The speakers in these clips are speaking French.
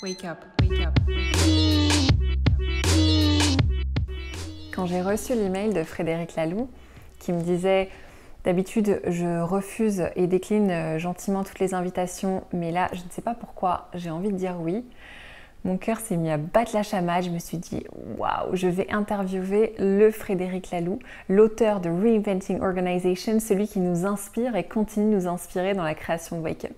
Wake up, wake up, wake up. Quand j'ai reçu l'email de Frédéric Laloux qui me disait « D'habitude, je refuse et décline gentiment toutes les invitations, mais là, je ne sais pas pourquoi, j'ai envie de dire oui », mon cœur s'est mis à battre la chamade. Je me suis dit « Waouh, je vais interviewer le Frédéric Laloux, l'auteur de Reinventing Organization, celui qui nous inspire et continue de nous inspirer dans la création de Wake Up ».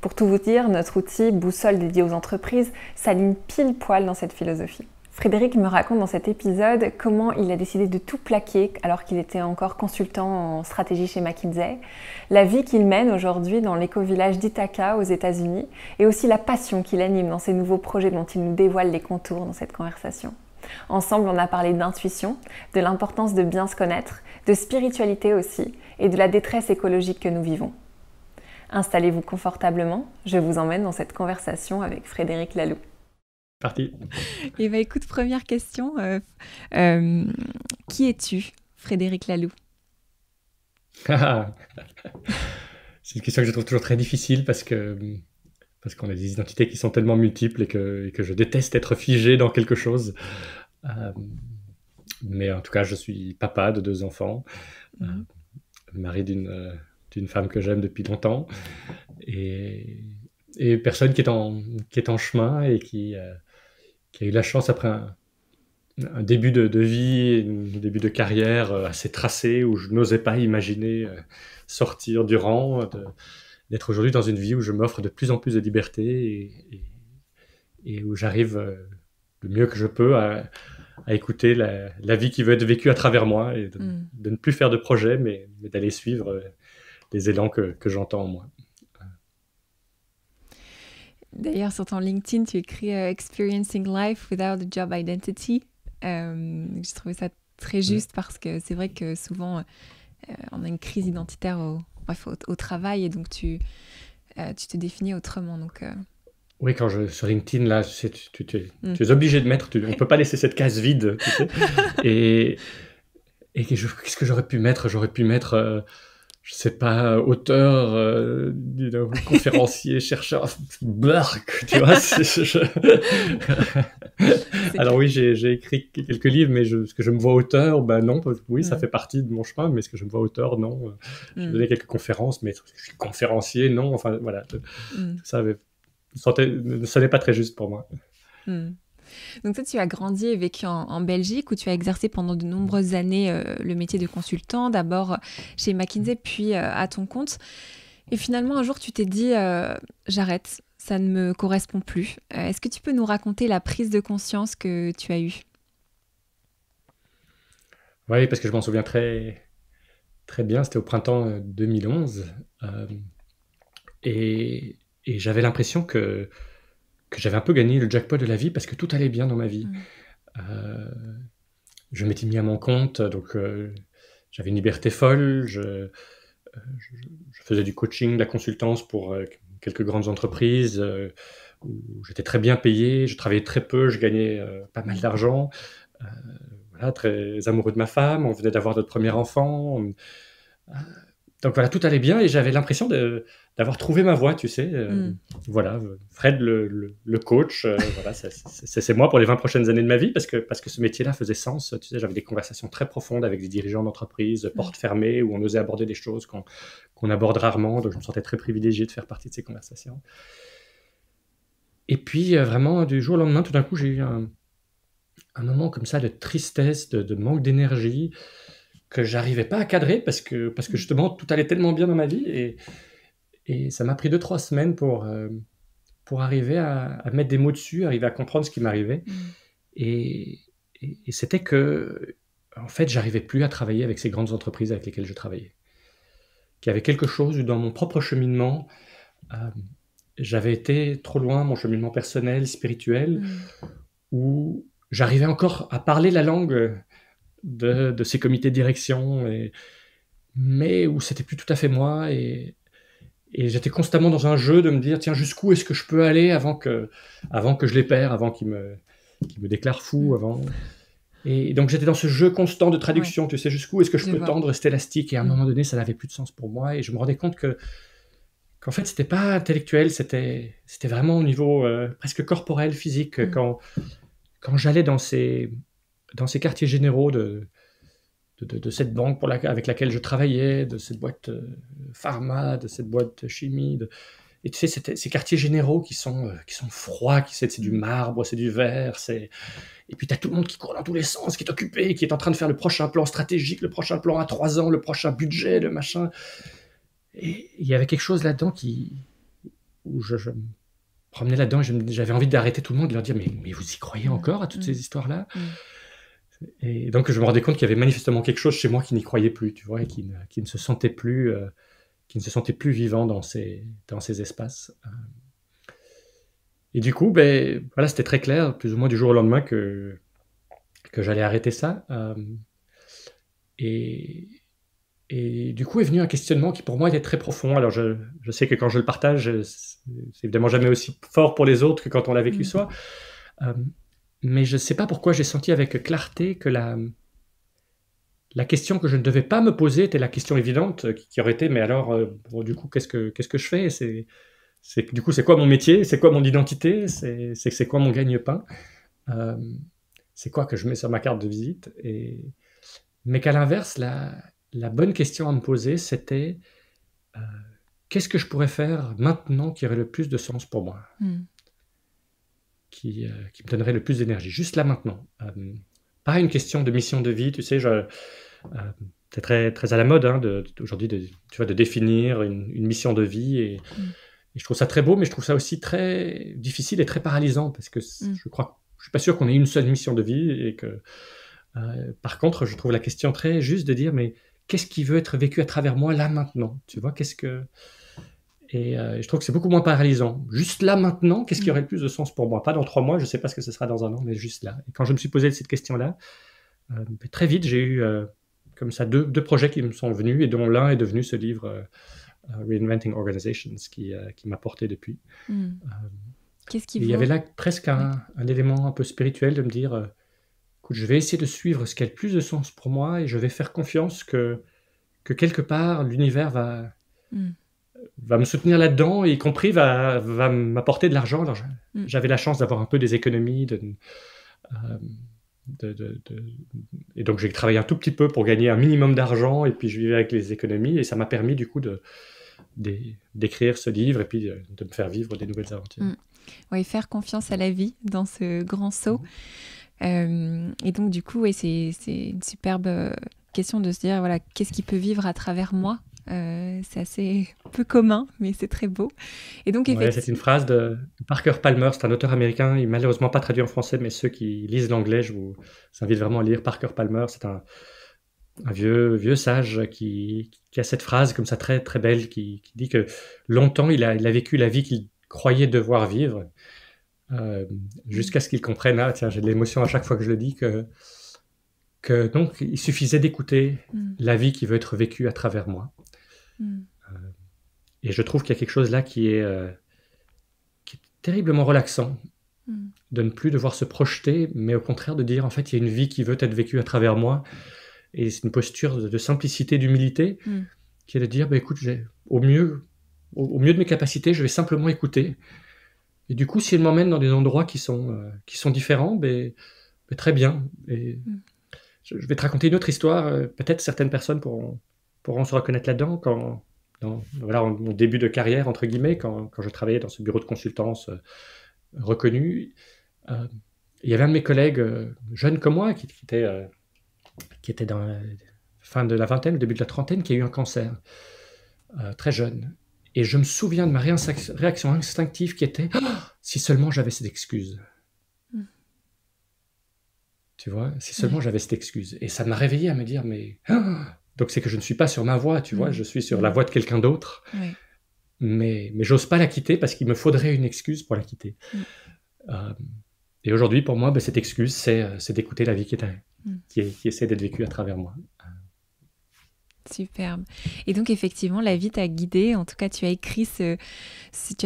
Pour tout vous dire, notre outil boussole dédié aux entreprises s'aligne pile poil dans cette philosophie. Frédéric me raconte dans cet épisode comment il a décidé de tout plaquer alors qu'il était encore consultant en stratégie chez McKinsey, la vie qu'il mène aujourd'hui dans l'éco-village d'Ithaca aux États-Unis et aussi la passion qu'il anime dans ces nouveaux projets dont il nous dévoile les contours dans cette conversation. Ensemble, on a parlé d'intuition, de l'importance de bien se connaître, de spiritualité aussi et de la détresse écologique que nous vivons. Installez-vous confortablement, je vous emmène dans cette conversation avec Frédéric Laloux. Parti. Et écoute, première question, qui es-tu, Frédéric Laloux? C'est une question que je trouve toujours très difficile parce qu'on a des identités qui sont tellement multiples et que je déteste être figé dans quelque chose. Mais en tout cas, je suis papa de 2 enfants, mari d'une femme que j'aime depuis longtemps et personne qui est en chemin et qui a eu la chance après un début de vie, un début de carrière assez tracé où je n'osais pas imaginer sortir du rang, d'être aujourd'hui dans une vie où je m'offre de plus en plus de liberté et où j'arrive le mieux que je peux à écouter la vie qui veut être vécue à travers moi et de ne plus faire de projet mais d'aller suivre les élans que j'entends en moi. D'ailleurs, sur ton LinkedIn, tu écris Experiencing life without a job identity. J'ai trouvé ça très juste parce que c'est vrai que souvent, on a une crise identitaire au travail et donc tu te définis autrement. Donc, Oui, sur LinkedIn, là, tu es obligé de mettre... on ne peut pas laisser cette case vide, tu sais. Et qu'est-ce que j'aurais pu mettre? J'aurais pu mettre... je sais pas, auteur, conférencier, chercheur, bark, tu vois. Alors oui, j'ai écrit quelques livres, mais est-ce que je me vois auteur? Ben non, oui, ça fait partie de mon chemin, mais est-ce que je me vois auteur? Non. J'ai donné quelques conférences, mais je suis conférencier? Non, enfin voilà. Ça ne sonnait pas très juste pour moi. Donc toi, tu as grandi et vécu en Belgique où tu as exercé pendant de nombreuses années le métier de consultant, d'abord chez McKinsey, puis à ton compte. Et finalement, un jour, tu t'es dit j'arrête, ça ne me correspond plus. Est-ce que tu peux nous raconter la prise de conscience que tu as eue? Oui, parce que je m'en souviens très, très bien. C'était au printemps 2011. Et j'avais l'impression que j'avais un peu gagné le jackpot de la vie parce que tout allait bien dans ma vie. Je m'étais mis à mon compte, donc j'avais une liberté folle, je faisais du coaching, de la consultance pour quelques grandes entreprises où j'étais très bien payé, je travaillais très peu, je gagnais pas mal d'argent, voilà, très amoureux de ma femme, on venait d'avoir notre premier enfant, donc voilà, tout allait bien et j'avais l'impression d'avoir trouvé ma voie, tu sais. Voilà, Fred, le coach, voilà, c'est moi pour les 20 prochaines années de ma vie parce que ce métier-là faisait sens. Tu sais, j'avais des conversations très profondes avec des dirigeants d'entreprise, portes fermées, où on osait aborder des choses qu'on aborde rarement. Donc je me sentais très privilégié de faire partie de ces conversations. Et puis vraiment, du jour au lendemain, tout d'un coup, j'ai eu un moment comme ça de tristesse, de manque d'énergie, que j'arrivais pas à cadrer parce que justement tout allait tellement bien dans ma vie et ça m'a pris 2-3 semaines pour arriver à mettre des mots dessus, arriver à comprendre ce qui m'arrivait et c'était que en fait j'arrivais plus à travailler avec ces grandes entreprises avec lesquelles je travaillais, qu'il y avait quelque chose dans mon propre cheminement, j'avais été trop loin, mon cheminement personnel, spirituel, où j'arrivais encore à parler la langue de ces comités de direction, mais où c'était plus tout à fait moi et j'étais constamment dans un jeu de me dire tiens, jusqu'où est-ce que je peux aller avant que je les perde, avant qu'ils me déclarent fou, et donc j'étais dans ce jeu constant de traduction, tu sais, jusqu'où est-ce que je peux tendre cet élastique, et à un moment donné ça n'avait plus de sens pour moi et je me rendais compte que qu'en fait, c'était pas intellectuel, c'était vraiment au niveau presque corporel, physique. Quand j'allais dans ces quartiers généraux de cette banque avec laquelle je travaillais, de cette boîte pharma, de cette boîte chimie, et tu sais, ces quartiers généraux qui sont froids, c'est du marbre, c'est du verre, et puis tu as tout le monde qui court dans tous les sens, qui est occupé, qui est en train de faire le prochain plan stratégique, le prochain plan à 3 ans, le prochain budget, le machin. Et il y avait quelque chose là-dedans où je me promenais là-dedans, et j'avais envie d'arrêter tout le monde, de leur dire, mais vous y croyez encore à toutes ces histoires-là? Et donc je me rendais compte qu'il y avait manifestement quelque chose chez moi qui n'y croyait plus, tu vois, et qui ne se sentait plus vivant dans ces espaces. Et du coup, ben, voilà, c'était très clair, plus ou moins du jour au lendemain, que j'allais arrêter ça. Et du coup est venu un questionnement qui pour moi était très profond. Alors je sais que quand je le partage, c'est évidemment jamais aussi fort pour les autres que quand on l'a vécu soi. Mais je ne sais pas pourquoi j'ai senti avec clarté que la question que je ne devais pas me poser était la question évidente qui aurait été, mais alors, bon, du coup, qu'est-ce que je fais? Du coup, c'est quoi mon métier? C'est quoi mon identité? C'est quoi mon gagne-pain? C'est quoi que je mets sur ma carte de visite? Mais qu'à l'inverse, la bonne question à me poser, c'était qu'est-ce que je pourrais faire maintenant qui aurait le plus de sens pour moi? Qui me donnerait le plus d'énergie, juste là maintenant. Pas une question de mission de vie, tu sais, c'est très, très à la mode aujourd'hui tu vois, de définir une mission de vie, et je trouve ça très beau, mais je trouve ça aussi très difficile et très paralysant, parce que je suis pas sûr qu'on ait une seule mission de vie, et que par contre, je trouve la question très juste de dire, mais qu'est-ce qui veut être vécu à travers moi là maintenant? Tu vois, et je trouve que c'est beaucoup moins paralysant. Juste là, maintenant, qu'est-ce qui aurait le plus de sens pour moi? Pas dans 3 mois, je ne sais pas ce que ce sera dans un an, mais juste là. Et quand je me suis posé cette question-là, très vite, j'ai eu comme ça deux projets qui me sont venus, et dont l'un est devenu ce livre Reinventing Organizations, qui m'a porté depuis. Qu'est-ce qui il y avait là presque un élément un peu spirituel de me dire, écoute, je vais essayer de suivre ce qui a le plus de sens pour moi, et je vais faire confiance que quelque part, l'univers va me soutenir là-dedans, y compris va m'apporter de l'argent. Alors, j'avais la chance d'avoir un peu des économies, et donc j'ai travaillé un tout petit peu pour gagner un minimum d'argent, et puis je vivais avec les économies, et ça m'a permis du coup d'écrire ce livre, et puis de me faire vivre des nouvelles aventures. Oui, faire confiance à la vie dans ce grand saut. Et donc du coup, c'est une superbe question de se dire, voilà, qu'est-ce qui peut vivre à travers moi? C'est assez peu commun, mais c'est très beau. Et donc, c'est une phrase de Parker Palmer, c'est un auteur américain, il n'est malheureusement pas traduit en français, mais ceux qui lisent l'anglais, je vous invite vraiment à lire Parker Palmer. C'est un vieux sage qui a cette phrase comme ça très, très belle, qui dit que longtemps il a vécu la vie qu'il croyait devoir vivre, jusqu'à ce qu'il comprenne, tiens, j'ai de l'émotion à chaque fois que je le dis, que donc il suffisait d'écouter la vie qui veut être vécue à travers moi. Et je trouve qu'il y a quelque chose là qui est terriblement relaxant, de ne plus devoir se projeter, mais au contraire de dire, en fait, il y a une vie qui veut être vécue à travers moi, et c'est une posture de simplicité, d'humilité, qui est de dire, écoute, au mieux de mes capacités, je vais simplement écouter. Et du coup, si elle m'emmène dans des endroits qui sont différents, très bien. Et je vais te raconter une autre histoire. Peut-être certaines personnes pourront se reconnaître là-dedans. Voilà, mon début de carrière, entre guillemets, quand je travaillais dans ce bureau de consultance reconnu, il y avait un de mes collègues jeunes comme moi, qui était dans la fin de la vingtaine, le début de la trentaine, qui a eu un cancer très jeune. Et je me souviens de ma réaction instinctive qui était « si seulement j'avais cette excuse ». Tu vois, si seulement j'avais cette excuse. Et ça m'a réveillé à me dire, mais... donc c'est que je ne suis pas sur ma voie, tu vois, je suis sur la voie de quelqu'un d'autre. Mais j'ose pas la quitter parce qu'il me faudrait une excuse pour la quitter. Et aujourd'hui, pour moi, cette excuse, c'est d'écouter la vie qui essaie d'être vécue à travers moi. Superbe. Et donc, effectivement, la vie t'a guidé. En tout cas, tu as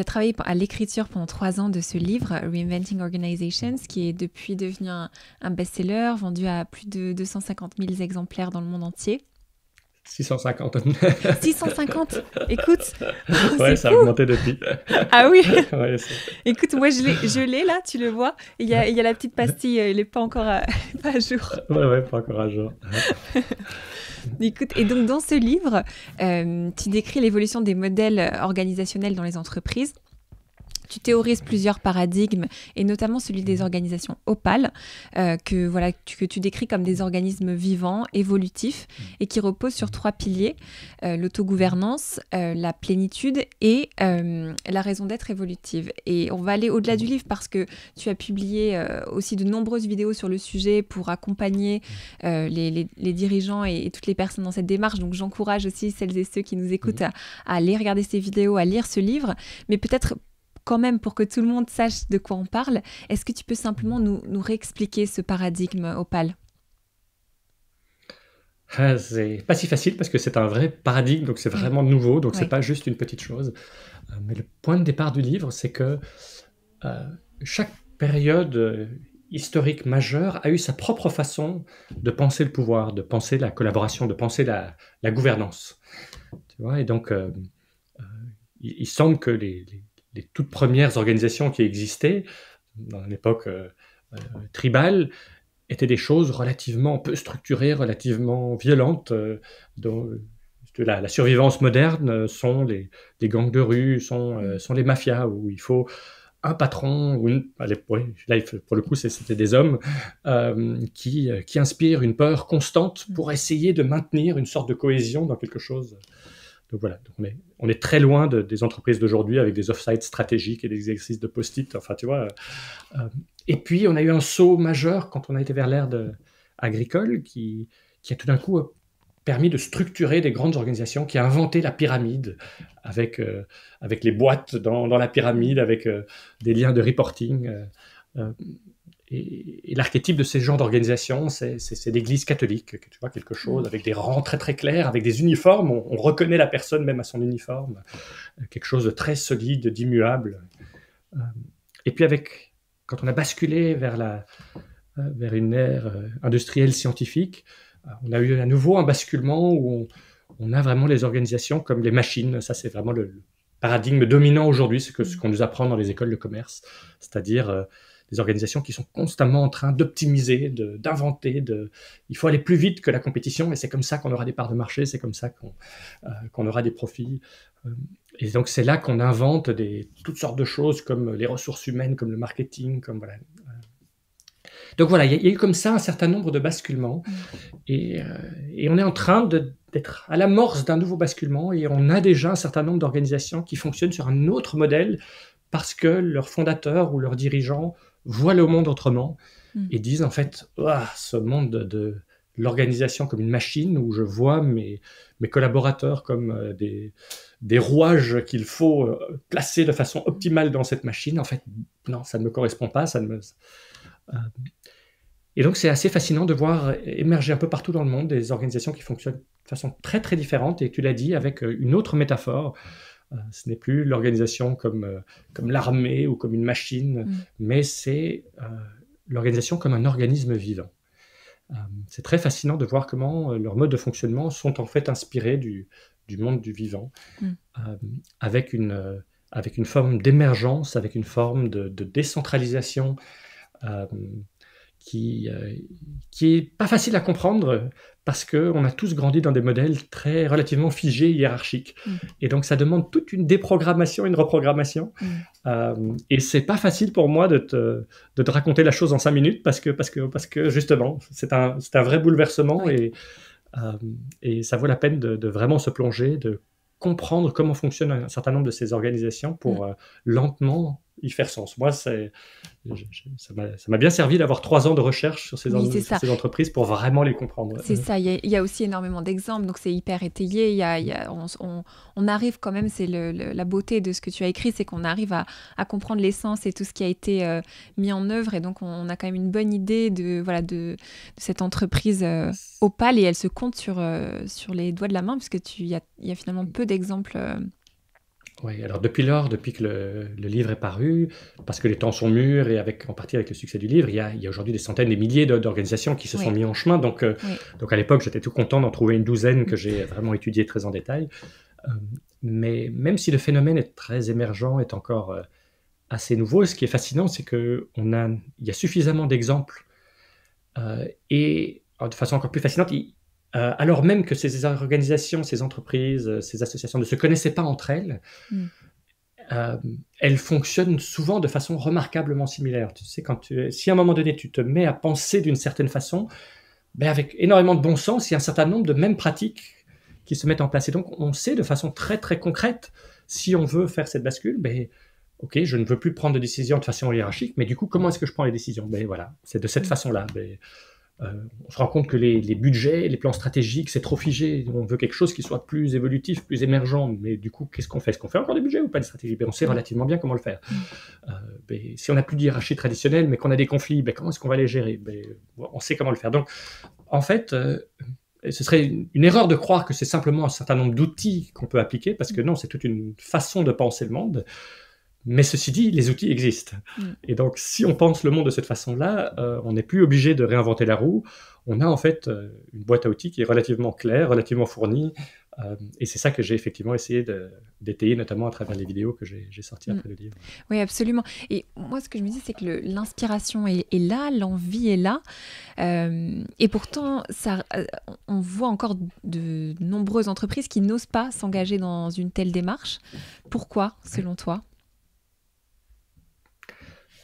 travaillé à l'écriture pendant 3 ans de ce livre, Reinventing Organizations, qui est depuis devenu un best-seller, vendu à plus de 250 000 exemplaires dans le monde entier. 650. 650. Écoute, Ouais, c'est ça a fou. augmenté depuis. Ah oui. Ouais, Écoute, moi je l'ai là, tu le vois. Il y a la petite pastille, il n'est pas encore pas à jour. ouais, pas encore à jour. Écoute, et donc dans ce livre, tu décris l'évolution des modèles organisationnels dans les entreprises. Tu théorises plusieurs paradigmes, et notamment celui des organisations opales, que tu décris comme des organismes vivants, évolutifs, et qui reposent sur 3 piliers, l'autogouvernance, la plénitude et la raison d'être évolutive. Et on va aller au-delà du livre parce que tu as publié aussi de nombreuses vidéos sur le sujet pour accompagner les dirigeants et toutes les personnes dans cette démarche. Donc j'encourage aussi celles et ceux qui nous écoutent à aller regarder ces vidéos, à lire ce livre, mais peut-être quand même, pour que tout le monde sache de quoi on parle, est-ce que tu peux simplement nous réexpliquer ce paradigme opale ? C'est pas si facile parce que c'est un vrai paradigme, donc c'est vraiment nouveau, donc c'est Oui. pas juste une petite chose. Mais le point de départ du livre, c'est que chaque période historique majeure a eu sa propre façon de penser le pouvoir, de penser la collaboration, de penser la gouvernance. Tu vois, et donc, il semble que les toutes premières organisations qui existaient, dans l'époque tribale, étaient des choses relativement peu structurées, relativement violentes. Dont la survivance moderne sont les gangs de rue, sont les mafias, où il faut un patron, ou là pour le coup c'était des hommes, qui inspirent une peur constante pour essayer de maintenir une sorte de cohésion dans quelque chose. Donc voilà, on est très loin des entreprises d'aujourd'hui avec des off-sites stratégiques et des exercices de post-it, enfin tu vois. Et puis on a eu un saut majeur quand on a été vers l'ère agricole qui a tout d'un coup permis de structurer des grandes organisations, qui a inventé la pyramide avec les boîtes dans la pyramide, avec des liens de reporting. Et l'archétype de ces genres d'organisation, c'est l'Église catholique, tu vois, quelque chose avec des rangs très très clairs, avec des uniformes, on reconnaît la personne même à son uniforme, quelque chose de très solide, d'immuable. Et puis quand on a basculé vers une ère industrielle scientifique, on a eu à nouveau un basculement où on a vraiment les organisations comme les machines. Ça, c'est vraiment le paradigme dominant aujourd'hui, c'est ce qu'on nous apprend dans les écoles de commerce, c'est-à-dire des organisations qui sont constamment en train d'optimiser, d'inventer, il faut aller plus vite que la compétition, et c'est comme ça qu'on aura des parts de marché, c'est comme ça qu'on aura des profits. Et donc c'est là qu'on invente toutes sortes de choses comme les ressources humaines, comme le marketing, comme voilà. Donc voilà, il y a eu comme ça un certain nombre de basculements, et on est en train d'être à l'amorce d'un nouveau basculement, et on a déjà un certain nombre d'organisations qui fonctionnent sur un autre modèle parce que leurs fondateurs ou leurs dirigeants voient le monde autrement et disent en fait, ce monde de l'organisation comme une machine où je vois mes collaborateurs comme des rouages qu'il faut placer de façon optimale dans cette machine, en fait, non, ça ne me correspond pas, Et donc c'est assez fascinant de voir émerger un peu partout dans le monde des organisations qui fonctionnent de façon très très différente, et tu l'as dit, avec une autre métaphore. Ce n'est plus l'organisation comme l'armée ou comme une machine, mais c'est l'organisation comme un organisme vivant. C'est très fascinant de voir comment leurs modes de fonctionnement sont en fait inspirés du monde du vivant, avec une forme d'émergence, avec une forme de décentralisation qui est pas facile à comprendre parce qu'on a tous grandi dans des modèles relativement figés, hiérarchiques. Et donc ça demande toute une déprogrammation, une reprogrammation. Et c'est pas facile pour moi de te raconter la chose en 5 minutes parce que justement, c'est un vrai bouleversement, et ça vaut la peine de vraiment se plonger, de comprendre comment fonctionne un certain nombre de ces organisations pour lentement y faire sens. Moi, ça m'a bien servi d'avoir 3 ans de recherche sur ces entreprises pour vraiment les comprendre. C'est ça, il y a aussi énormément d'exemples, donc c'est hyper étayé. On arrive quand même, c'est la beauté de ce que tu as écrit, c'est qu'on arrive à comprendre l'essence et tout ce qui a été mis en œuvre, et donc on a quand même une bonne idée de cette entreprise opale, et elle se compte sur les doigts de la main, puisque il y a finalement peu d'exemples Oui, alors depuis lors, depuis que le livre est paru, parce que les temps sont mûrs et en partie avec le succès du livre, il y a aujourd'hui des centaines, des milliers d'organisations qui se sont mis en chemin. Donc à l'époque, j'étais tout content d'en trouver une douzaine que j'ai vraiment étudié très en détail. Mais même si le phénomène est très émergent, est encore assez nouveau, ce qui est fascinant, c'est qu'il y a suffisamment d'exemples et de façon encore plus fascinante, alors même que ces organisations, ces entreprises, ces associations ne se connaissaient pas entre elles, elles fonctionnent souvent de façon remarquablement similaire. Tu sais, si à un moment donné tu te mets à penser d'une certaine façon, avec énormément de bon sens, il y a un certain nombre de mêmes pratiques qui se mettent en place. Et donc on sait de façon très très concrète, si on veut faire cette bascule, ok, je ne veux plus prendre de décisions de façon hiérarchique, mais du coup, comment est-ce que je prends les décisions? Voilà, c'est de cette façon-là. On se rend compte que les budgets, les plans stratégiques, c'est trop figé. On veut quelque chose qui soit plus évolutif, plus émergent. Mais du coup, qu'est-ce qu'on fait? Est-ce qu'on fait encore des budgets ou pas de stratégie? On sait relativement bien comment le faire. Si on n'a plus de hiérarchie traditionnelle, mais qu'on a des conflits, comment est-ce qu'on va les gérer? On sait comment le faire. Donc, en fait, ce serait une erreur de croire que c'est simplement un certain nombre d'outils qu'on peut appliquer, parce que non, c'est toute une façon de penser le monde. Mais ceci dit, les outils existent. Et donc, si on pense le monde de cette façon-là, on n'est plus obligé de réinventer la roue. On a en fait une boîte à outils qui est relativement claire, relativement fournie. Et c'est ça que j'ai effectivement essayé d'étayer, notamment à travers les vidéos que j'ai sorties après le livre. Oui, absolument. Et moi, ce que je me dis, c'est que l'inspiration est là, l'envie est là. Et pourtant, on voit encore de nombreuses entreprises qui n'osent pas s'engager dans une telle démarche. Pourquoi, selon toi ?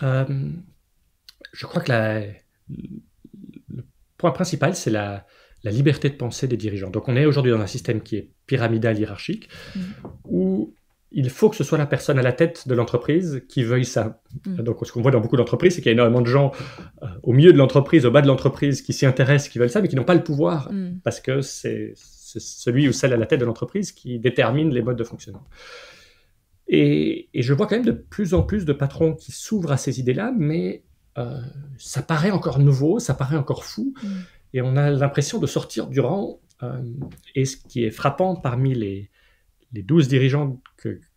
Je crois que le point principal, c'est la liberté de pensée des dirigeants. Donc on est aujourd'hui dans un système qui est pyramidal, hiérarchique, où il faut que ce soit la personne à la tête de l'entreprise qui veuille ça. Donc ce qu'on voit dans beaucoup d'entreprises, c'est qu'il y a énormément de gens au milieu de l'entreprise, au bas de l'entreprise, qui s'y intéressent, qui veulent ça, mais qui n'ont pas le pouvoir, parce que c'est celui ou celle à la tête de l'entreprise qui détermine les modes de fonctionnement. Et je vois quand même de plus en plus de patrons qui s'ouvrent à ces idées-là, mais ça paraît encore nouveau, ça paraît encore fou, et on a l'impression de sortir du rang. Et ce qui est frappant parmi les 12 dirigeants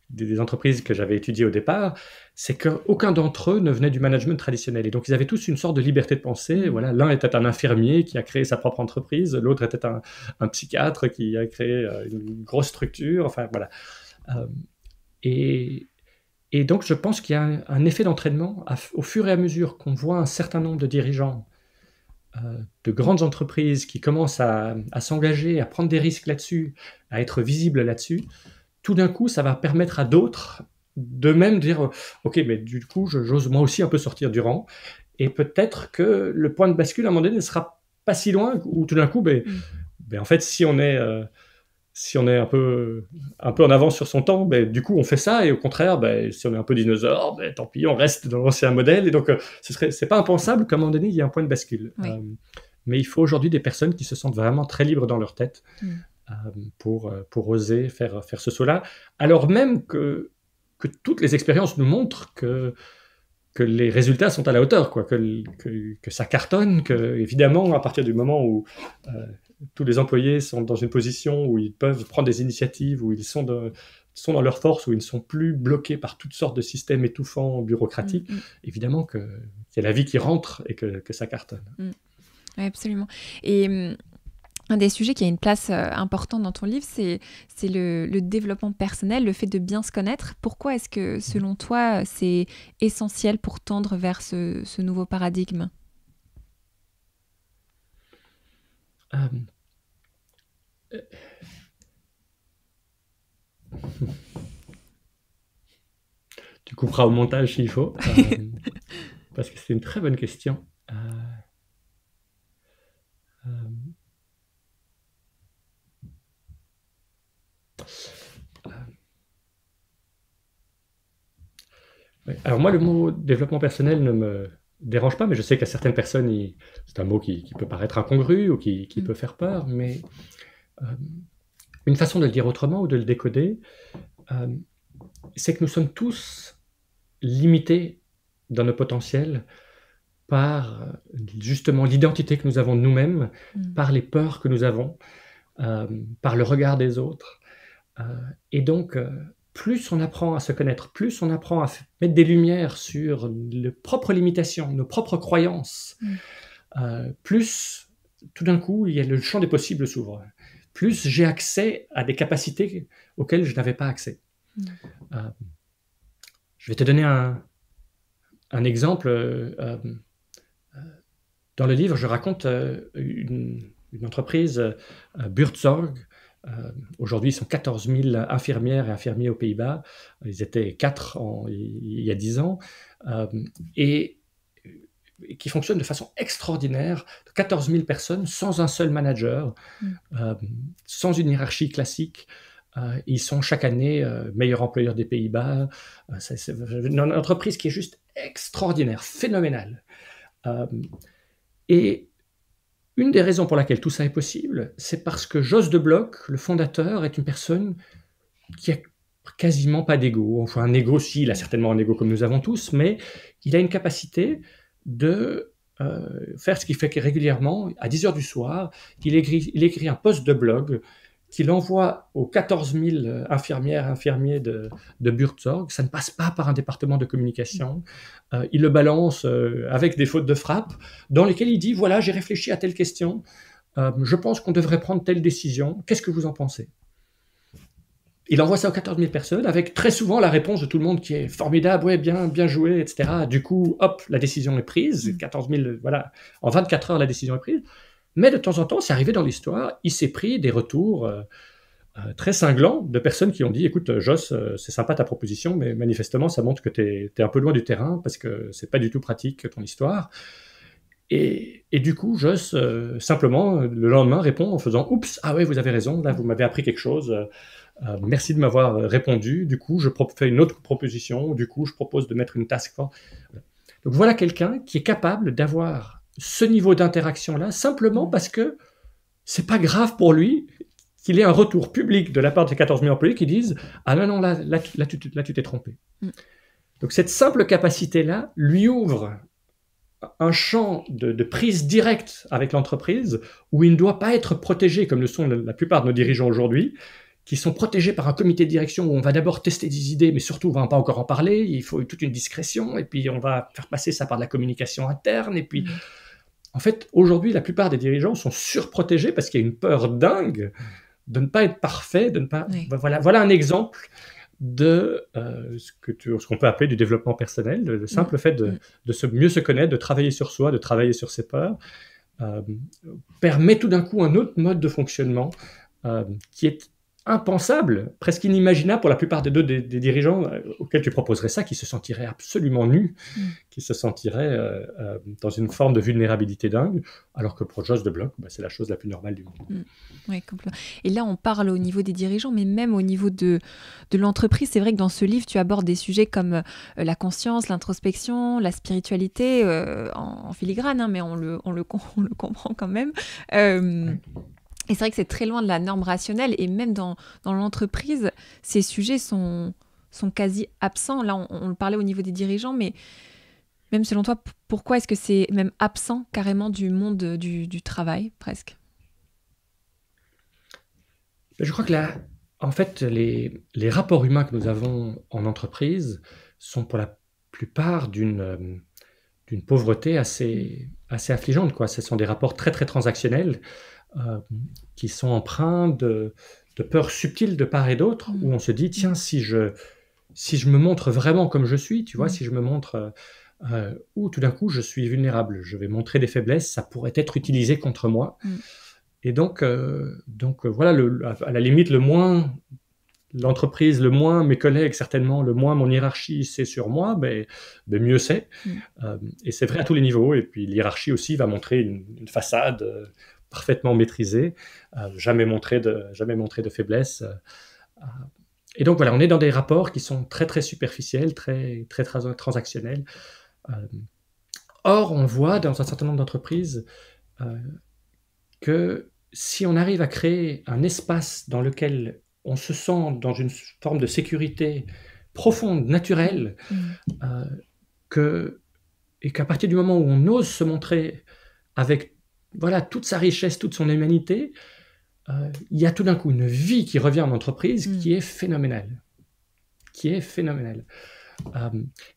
des entreprises que j'avais étudiées au départ, c'est qu'aucun d'entre eux ne venait du management traditionnel. Et donc ils avaient tous une sorte de liberté de penser. Voilà, l'un était un infirmier qui a créé sa propre entreprise, l'autre était un psychiatre qui a créé une grosse structure. Enfin voilà. Et donc, je pense qu'il y a un effet d'entraînement au fur et à mesure qu'on voit un certain nombre de dirigeants de grandes entreprises qui commencent à s'engager, à prendre des risques là-dessus, à être visibles là-dessus. Tout d'un coup, ça va permettre à d'autres de même dire « Ok, mais du coup, j'ose moi aussi un peu sortir du rang. » Et peut-être que le point de bascule, à un moment donné, ne sera pas si loin, où tout d'un coup, en fait, si on est un peu en avance sur son temps, du coup on fait ça, et au contraire, si on est un peu dinosaure, tant pis, on reste dans l'ancien modèle. Et donc c'est pas impensable qu'à un moment donné il y ait un point de bascule. Oui. Mais il faut aujourd'hui des personnes qui se sentent vraiment très libres dans leur tête pour oser faire ce saut-là, alors même que toutes les expériences nous montrent que les résultats sont à la hauteur, quoi, que ça cartonne, que évidemment à partir du moment où tous les employés sont dans une position où ils peuvent prendre des initiatives, où ils sont dans leur force, où ils ne sont plus bloqués par toutes sortes de systèmes étouffants, bureaucratiques, évidemment qu'il y a la vie qui rentre et que ça cartonne. Oui, absolument. Et un des sujets qui a une place importante dans ton livre, c'est le développement personnel, le fait de bien se connaître. Pourquoi est-ce que, selon toi, c'est essentiel pour tendre vers ce nouveau paradigme ? Tu couperas au montage s'il faut, parce que c'est une très bonne question. Alors moi, le mot développement personnel ne me dérange pas, mais je sais qu'à certaines personnes, c'est un mot qui peut paraître incongru ou qui peut faire peur, mais une façon de le dire autrement ou de le décoder, c'est que nous sommes tous limités dans nos potentiels par justement l'identité que nous avons de nous-mêmes, par les peurs que nous avons, par le regard des autres. Et donc, plus on apprend à se connaître, plus on apprend à mettre des lumières sur nos propres limitations, nos propres croyances, plus tout d'un coup, le champ des possibles s'ouvre. Plus j'ai accès à des capacités auxquelles je n'avais pas accès. Je vais te donner un exemple. Dans le livre, je raconte une entreprise, Buurtzorg. Aujourd'hui, ils sont 14 000 infirmières et infirmiers aux Pays-Bas. Ils étaient 4 il y a 10 ans. Et qui fonctionne de façon extraordinaire. 14 000 personnes sans un seul manager, sans une hiérarchie classique. Ils sont chaque année meilleur employeur des Pays-Bas. C'est une entreprise qui est juste extraordinaire, phénoménale. Et une des raisons pour laquelle tout ça est possible, c'est parce que Jos de Blok, le fondateur, est une personne qui a quasiment pas d'ego. Enfin, un ego, si, il a certainement un ego comme nous avons tous, mais il a une capacité de faire ce qu'il fait régulièrement. À 10h du soir, il écrit un post de blog qu'il envoie aux 14 000 infirmières et infirmiers de Buurtzorg. Ça ne passe pas par un département de communication. Il le balance avec des fautes de frappe, dans lesquelles il dit « Voilà, j'ai réfléchi à telle question. Je pense qu'on devrait prendre telle décision. Qu'est-ce que vous en pensez ?» Il envoie ça aux 14 000 personnes, avec très souvent la réponse de tout le monde qui est formidable, ouais, bien joué, etc. Du coup, hop, la décision est prise. 14 000, voilà, en 24 heures, la décision est prise. Mais de temps en temps, c'est arrivé dans l'histoire, il s'est pris des retours très cinglants de personnes qui ont dit « Écoute, Jos, c'est sympa ta proposition, mais manifestement, ça montre que tu es un peu loin du terrain parce que c'est pas du tout pratique ton histoire. » Et du coup, Jos, simplement, le lendemain, répond en faisant « Oups, ah ouais, vous avez raison, là, vous m'avez appris quelque chose. Merci de m'avoir répondu. Du coup, je fais une autre proposition. Du coup, je propose de mettre une task force. » Donc voilà quelqu'un qui est capable d'avoir ce niveau d'interaction-là, simplement parce que c'est pas grave pour lui qu'il ait un retour public de la part des 14 000 employés qui disent « Ah non, là tu t'es trompé. » Donc cette simple capacité-là lui ouvre un champ de prise directe avec l'entreprise où il ne doit pas être protégé, comme le sont la plupart de nos dirigeants aujourd'hui, qui sont protégés par un comité de direction où on va d'abord tester des idées, mais surtout on ne va pas encore en parler, il faut toute une discrétion, et puis on va faire passer ça par de la communication interne, et puis... En fait, aujourd'hui, la plupart des dirigeants sont surprotégés parce qu'il y a une peur dingue de ne pas être parfait, de ne pas... Voilà un exemple de ce qu'on peut appeler du développement personnel, le simple fait de mieux se connaître, de travailler sur soi, de travailler sur ses peurs, permet tout d'un coup un autre mode de fonctionnement qui est impensable, presque inimaginable pour la plupart des dirigeants auxquels tu proposerais ça, qui se sentiraient absolument nus, qui se sentiraient dans une forme de vulnérabilité dingue, alors que pour Jos de Blok, c'est la chose la plus normale du monde. Oui, complètement. Et là, on parle au niveau des dirigeants, mais même au niveau de l'entreprise. C'est vrai que dans ce livre, tu abordes des sujets comme la conscience, l'introspection, la spiritualité, en filigrane, hein, mais on le comprend quand même. Et c'est vrai que c'est très loin de la norme rationnelle, et même dans l'entreprise, ces sujets sont quasi absents. Là, on le parlait au niveau des dirigeants, mais même selon toi, pourquoi est-ce que c'est même absent carrément du monde du travail, presque ? Je crois que là, en fait, les rapports humains que nous avons en entreprise sont pour la plupart d'une pauvreté assez affligeante, quoi. Ce sont des rapports très, très transactionnels, qui sont empreints de peurs subtiles de part et d'autre, où on se dit, tiens, si je me montre vraiment comme je suis, tu vois, si je me montre où tout d'un coup je suis vulnérable, je vais montrer des faiblesses, ça pourrait être utilisé contre moi. Et donc voilà, à la limite, le moins l'entreprise, le moins mes collègues, certainement, le moins mon hiérarchie sait sur moi, mieux c'est. Et c'est vrai à tous les niveaux. Et puis l'hiérarchie aussi va montrer une façade parfaitement maîtrisée, jamais montrer de faiblesse. Et donc voilà, on est dans des rapports qui sont très très superficiels, très très transactionnels. Or, on voit dans un certain nombre d'entreprises que si on arrive à créer un espace dans lequel on se sent dans une forme de sécurité profonde, naturelle, et qu'à partir du moment où on ose se montrer avec toute sa richesse, toute son humanité, il y a tout d'un coup une vie qui revient en entreprise qui est phénoménale. qui est phénoménal.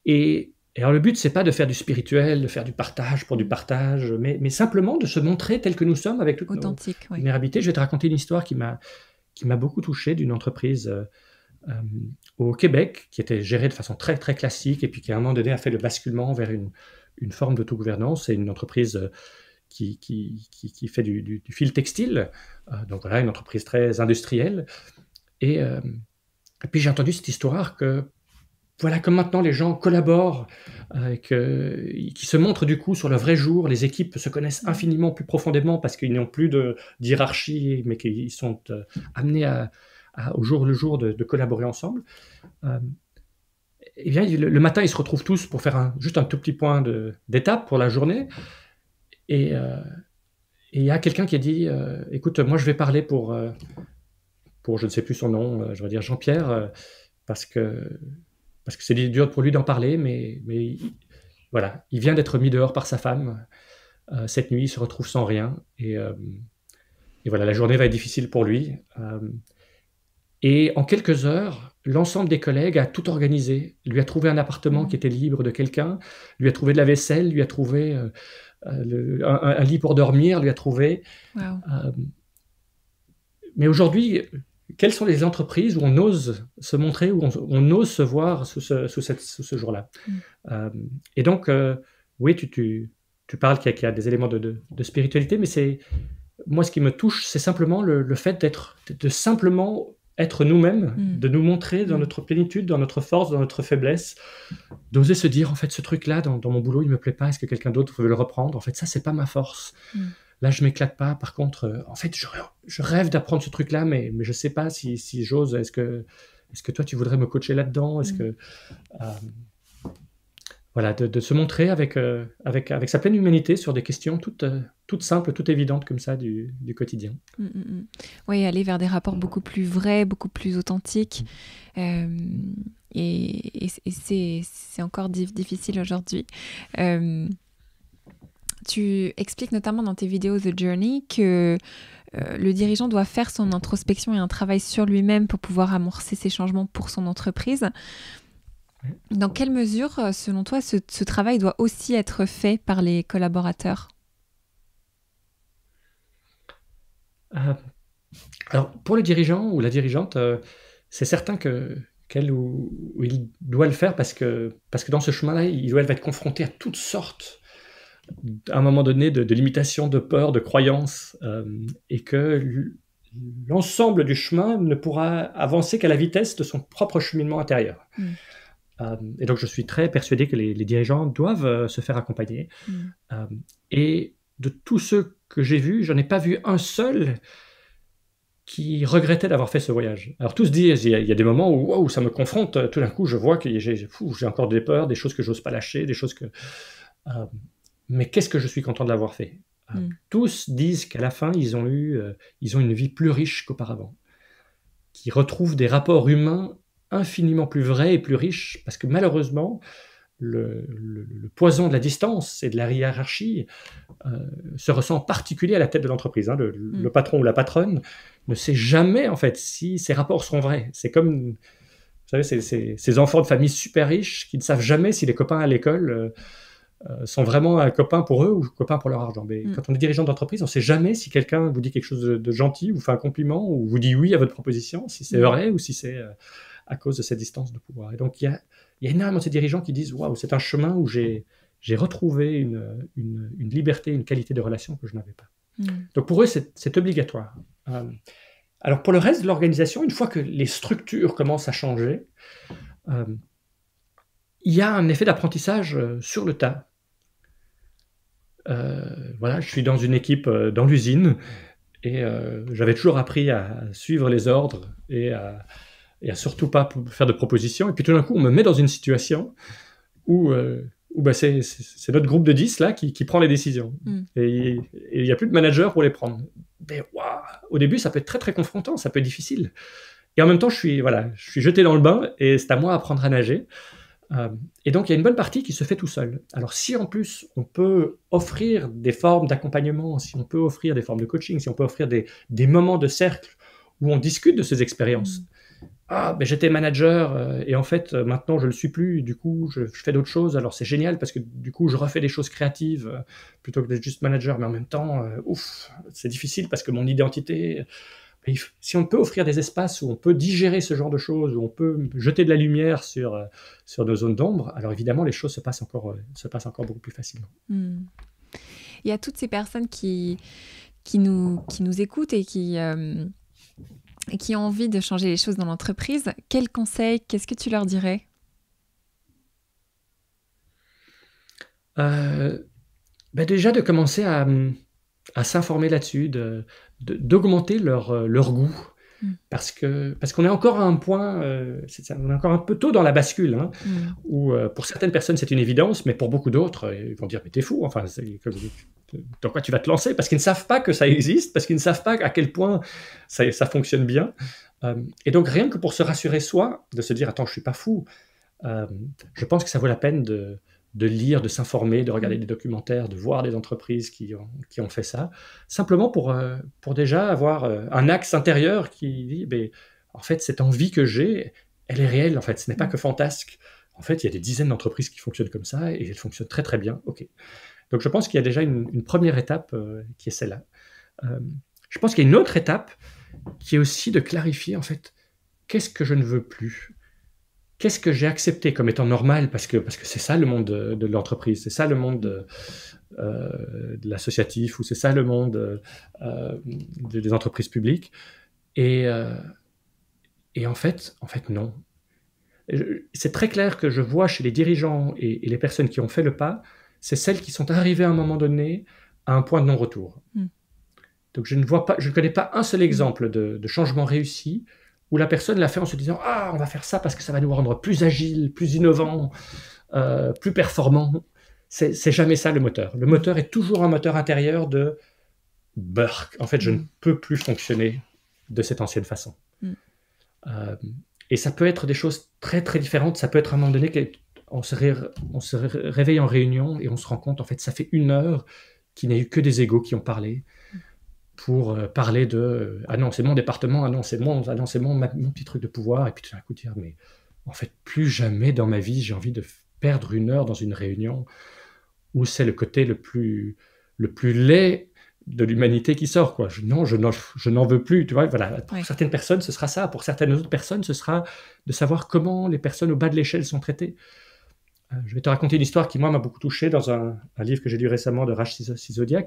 Et alors le but, c'est pas de faire du spirituel, de faire du partage pour du partage, mais simplement de se montrer tel que nous sommes avec toute authentique, nos vulnérabilités. Je vais te raconter une histoire qui m'a beaucoup touché d'une entreprise au Québec, qui était gérée de façon très, très classique, et puis qui à un moment donné a fait le basculement vers une forme d'autogouvernance. C'est une entreprise qui fait du fil textile, donc voilà, une entreprise très industrielle. Et puis j'ai entendu cette histoire que, voilà, comme maintenant les gens collaborent, qui se montrent du coup sur le vrai jour, les équipes se connaissent infiniment plus profondément parce qu'ils n'ont plus d'hierarchie, mais qu'ils sont amenés au jour le jour de collaborer ensemble. Et bien, le matin, ils se retrouvent tous pour faire juste un tout petit point d'étape pour la journée. Et il y a quelqu'un qui a dit écoute, moi je vais parler pour je ne sais plus son nom, je vais dire Jean-Pierre, parce que c'est dur pour lui d'en parler, mais voilà, il vient d'être mis dehors par sa femme. Cette nuit, il se retrouve sans rien. Et voilà, la journée va être difficile pour lui. Et en quelques heures, l'ensemble des collègues a tout organisé. Lui a trouvé un appartement qui était libre de quelqu'un, lui a trouvé de la vaisselle, lui a trouvé un lit pour dormir, lui a trouvé... Wow. Mais aujourd'hui... Quelles sont les entreprises où on ose se montrer, où on ose se voir sous ce jour-là? Et donc, oui, tu parles qu'il y a des éléments de spiritualité, mais moi, ce qui me touche, c'est simplement le fait de simplement être nous-mêmes, de nous montrer dans notre plénitude, dans notre force, dans notre faiblesse, d'oser se dire, en fait, ce truc-là, dans mon boulot, il ne me plaît pas, est-ce que quelqu'un d'autre veut le reprendre? En fait, ça, c'est pas ma force. Là, je m'éclate pas. Par contre, en fait, je rêve d'apprendre ce truc-là, mais je sais pas si j'ose. Est-ce que toi, tu voudrais me coacher là-dedans? Est-ce que voilà, de se montrer avec sa pleine humanité sur des questions toutes simples, toutes évidentes comme ça du quotidien. Oui, aller vers des rapports beaucoup plus vrais, beaucoup plus authentiques. Et c'est encore difficile aujourd'hui. Tu expliques notamment dans tes vidéos The Journey que le dirigeant doit faire son introspection et un travail sur lui-même pour pouvoir amorcer ces changements pour son entreprise. Dans quelle mesure, selon toi, ce travail doit aussi être fait par les collaborateurs? Alors, pour le dirigeant ou la dirigeante, c'est certain qu'elle ou il doit le faire parce que dans ce chemin-là, il ou elle va être confronté à toutes sortes à un moment donné de limitations, de peurs, de croyances, et que l'ensemble du chemin ne pourra avancer qu'à la vitesse de son propre cheminement intérieur. Et donc je suis très persuadé que les dirigeants doivent se faire accompagner. Et de tous ceux que j'ai vus, j'en ai pas vu un seul qui regrettait d'avoir fait ce voyage. Alors tous disent, il y a des moments où wow, ça me confronte, tout d'un coup je vois que j'ai encore des peurs, des choses que j'ose pas lâcher, des choses que... mais qu'est-ce que je suis content de l'avoir fait. Tous disent qu'à la fin, ils ont une vie plus riche qu'auparavant, qui retrouvent des rapports humains infiniment plus vrais et plus riches, parce que malheureusement, le poison de la distance et de la hiérarchie se ressent en particulier à la tête de l'entreprise. Le patron ou la patronne ne sait jamais, en fait, si ces rapports seront vrais. C'est comme, vous savez, ces enfants de familles super riches qui ne savent jamais si les copains à l'école... sont vraiment un copain pour eux ou copain pour leur argent. Mais quand on est dirigeant d'entreprise, on ne sait jamais si quelqu'un vous dit quelque chose de gentil ou fait un compliment ou vous dit oui à votre proposition, si c'est vrai ou si c'est à cause de cette distance de pouvoir. Et donc, il y a énormément de ces dirigeants qui disent « Waouh, c'est un chemin où j'ai retrouvé une liberté, une qualité de relation que je n'avais pas. » Donc, pour eux, c'est obligatoire. Alors, pour le reste de l'organisation, une fois que les structures commencent à changer, il y a un effet d'apprentissage sur le tas. Voilà, je suis dans une équipe dans l'usine et j'avais toujours appris à suivre les ordres et à surtout pas faire de propositions. Et puis tout d'un coup, on me met dans une situation où c'est notre groupe de 10 là qui prend les décisions. Et il n'y a plus de manager pour les prendre. Mais au début, ça peut être très très confrontant, ça peut être difficile. Et en même temps, je suis jeté dans le bain et c'est à moi d'apprendre à nager. Et donc, il y a une bonne partie qui se fait tout seul. Alors, si en plus, on peut offrir des formes d'accompagnement, si on peut offrir des formes de coaching, si on peut offrir des moments de cercle où on discute de ces expériences, ah, ben j'étais manager et en fait maintenant je le suis plus, du coup je fais d'autres choses, alors c'est génial parce que du coup je refais des choses créatives plutôt que d'être juste manager, mais en même temps, ouf, c'est difficile parce que mon identité, si on peut offrir des espaces où on peut digérer ce genre de choses, où on peut jeter de la lumière sur nos zones d'ombre, alors évidemment les choses se passent encore beaucoup plus facilement. Il y a toutes ces personnes qui nous écoutent et qui ont envie de changer les choses dans l'entreprise. Quels conseils, qu'est-ce que tu leur dirais? Déjà de commencer à s'informer là-dessus, d'augmenter leur goût. Parce qu'on est encore à un point, on est encore un peu tôt dans la bascule, hein, où pour certaines personnes c'est une évidence, mais pour beaucoup d'autres, ils vont dire mais t'es fou, enfin, dans quoi tu vas te lancer? Parce qu'ils ne savent pas que ça existe, parce qu'ils ne savent pas à quel point ça fonctionne bien. Et donc rien que pour se rassurer soi, de se dire attends, je suis pas fou, je pense que ça vaut la peine de lire, de s'informer, de regarder des documentaires, de voir des entreprises qui ont fait ça, simplement pour déjà avoir un axe intérieur qui dit, en fait, cette envie que j'ai, elle est réelle, en fait, ce n'est pas que fantasque. En fait, il y a des dizaines d'entreprises qui fonctionnent comme ça, et elles fonctionnent très très bien. Ok. Donc je pense qu'il y a déjà une première étape qui est celle-là. Je pense qu'il y a une autre étape qui est aussi de clarifier, en fait, qu'est-ce que je ne veux plus ? Qu'est-ce que j'ai accepté comme étant normal, parce que c'est ça le monde de l'entreprise, c'est ça le monde de l'associatif, ou c'est ça le monde des entreprises publiques. Et en fait, non. C'est très clair que je vois chez les dirigeants et les personnes qui ont fait le pas, c'est celles qui sont arrivées à un moment donné à un point de non-retour. Donc je ne connais pas un seul exemple de changement réussi où la personne l'a fait en se disant « Ah, on va faire ça parce que ça va nous rendre plus agiles, plus innovants, plus performants. » C'est jamais ça le moteur. Le moteur est toujours un moteur intérieur de « Burk, en fait, je ne peux plus fonctionner de cette ancienne façon. » Et ça peut être des choses très, très différentes. Ça peut être à un moment donné qu'on se réveille en réunion et on se rend compte, en fait, ça fait 1 heure qu'il n'y a eu que des égos qui ont parlé. Pour parler de « Ah non, c'est mon département, ah non, c'est mon petit truc de pouvoir », et puis tout d'un coup dire « Mais en fait, plus jamais dans ma vie, j'ai envie de perdre 1 heure dans une réunion où c'est le côté le plus laid de l'humanité qui sort, quoi. Je n'en veux plus, tu vois, voilà. Pour certaines personnes, ce sera ça. Pour certaines autres personnes, ce sera de savoir comment les personnes au bas de l'échelle sont traitées. Je vais te raconter une histoire qui, moi, m'a beaucoup touché dans un livre que j'ai lu récemment de Raj Sisodia,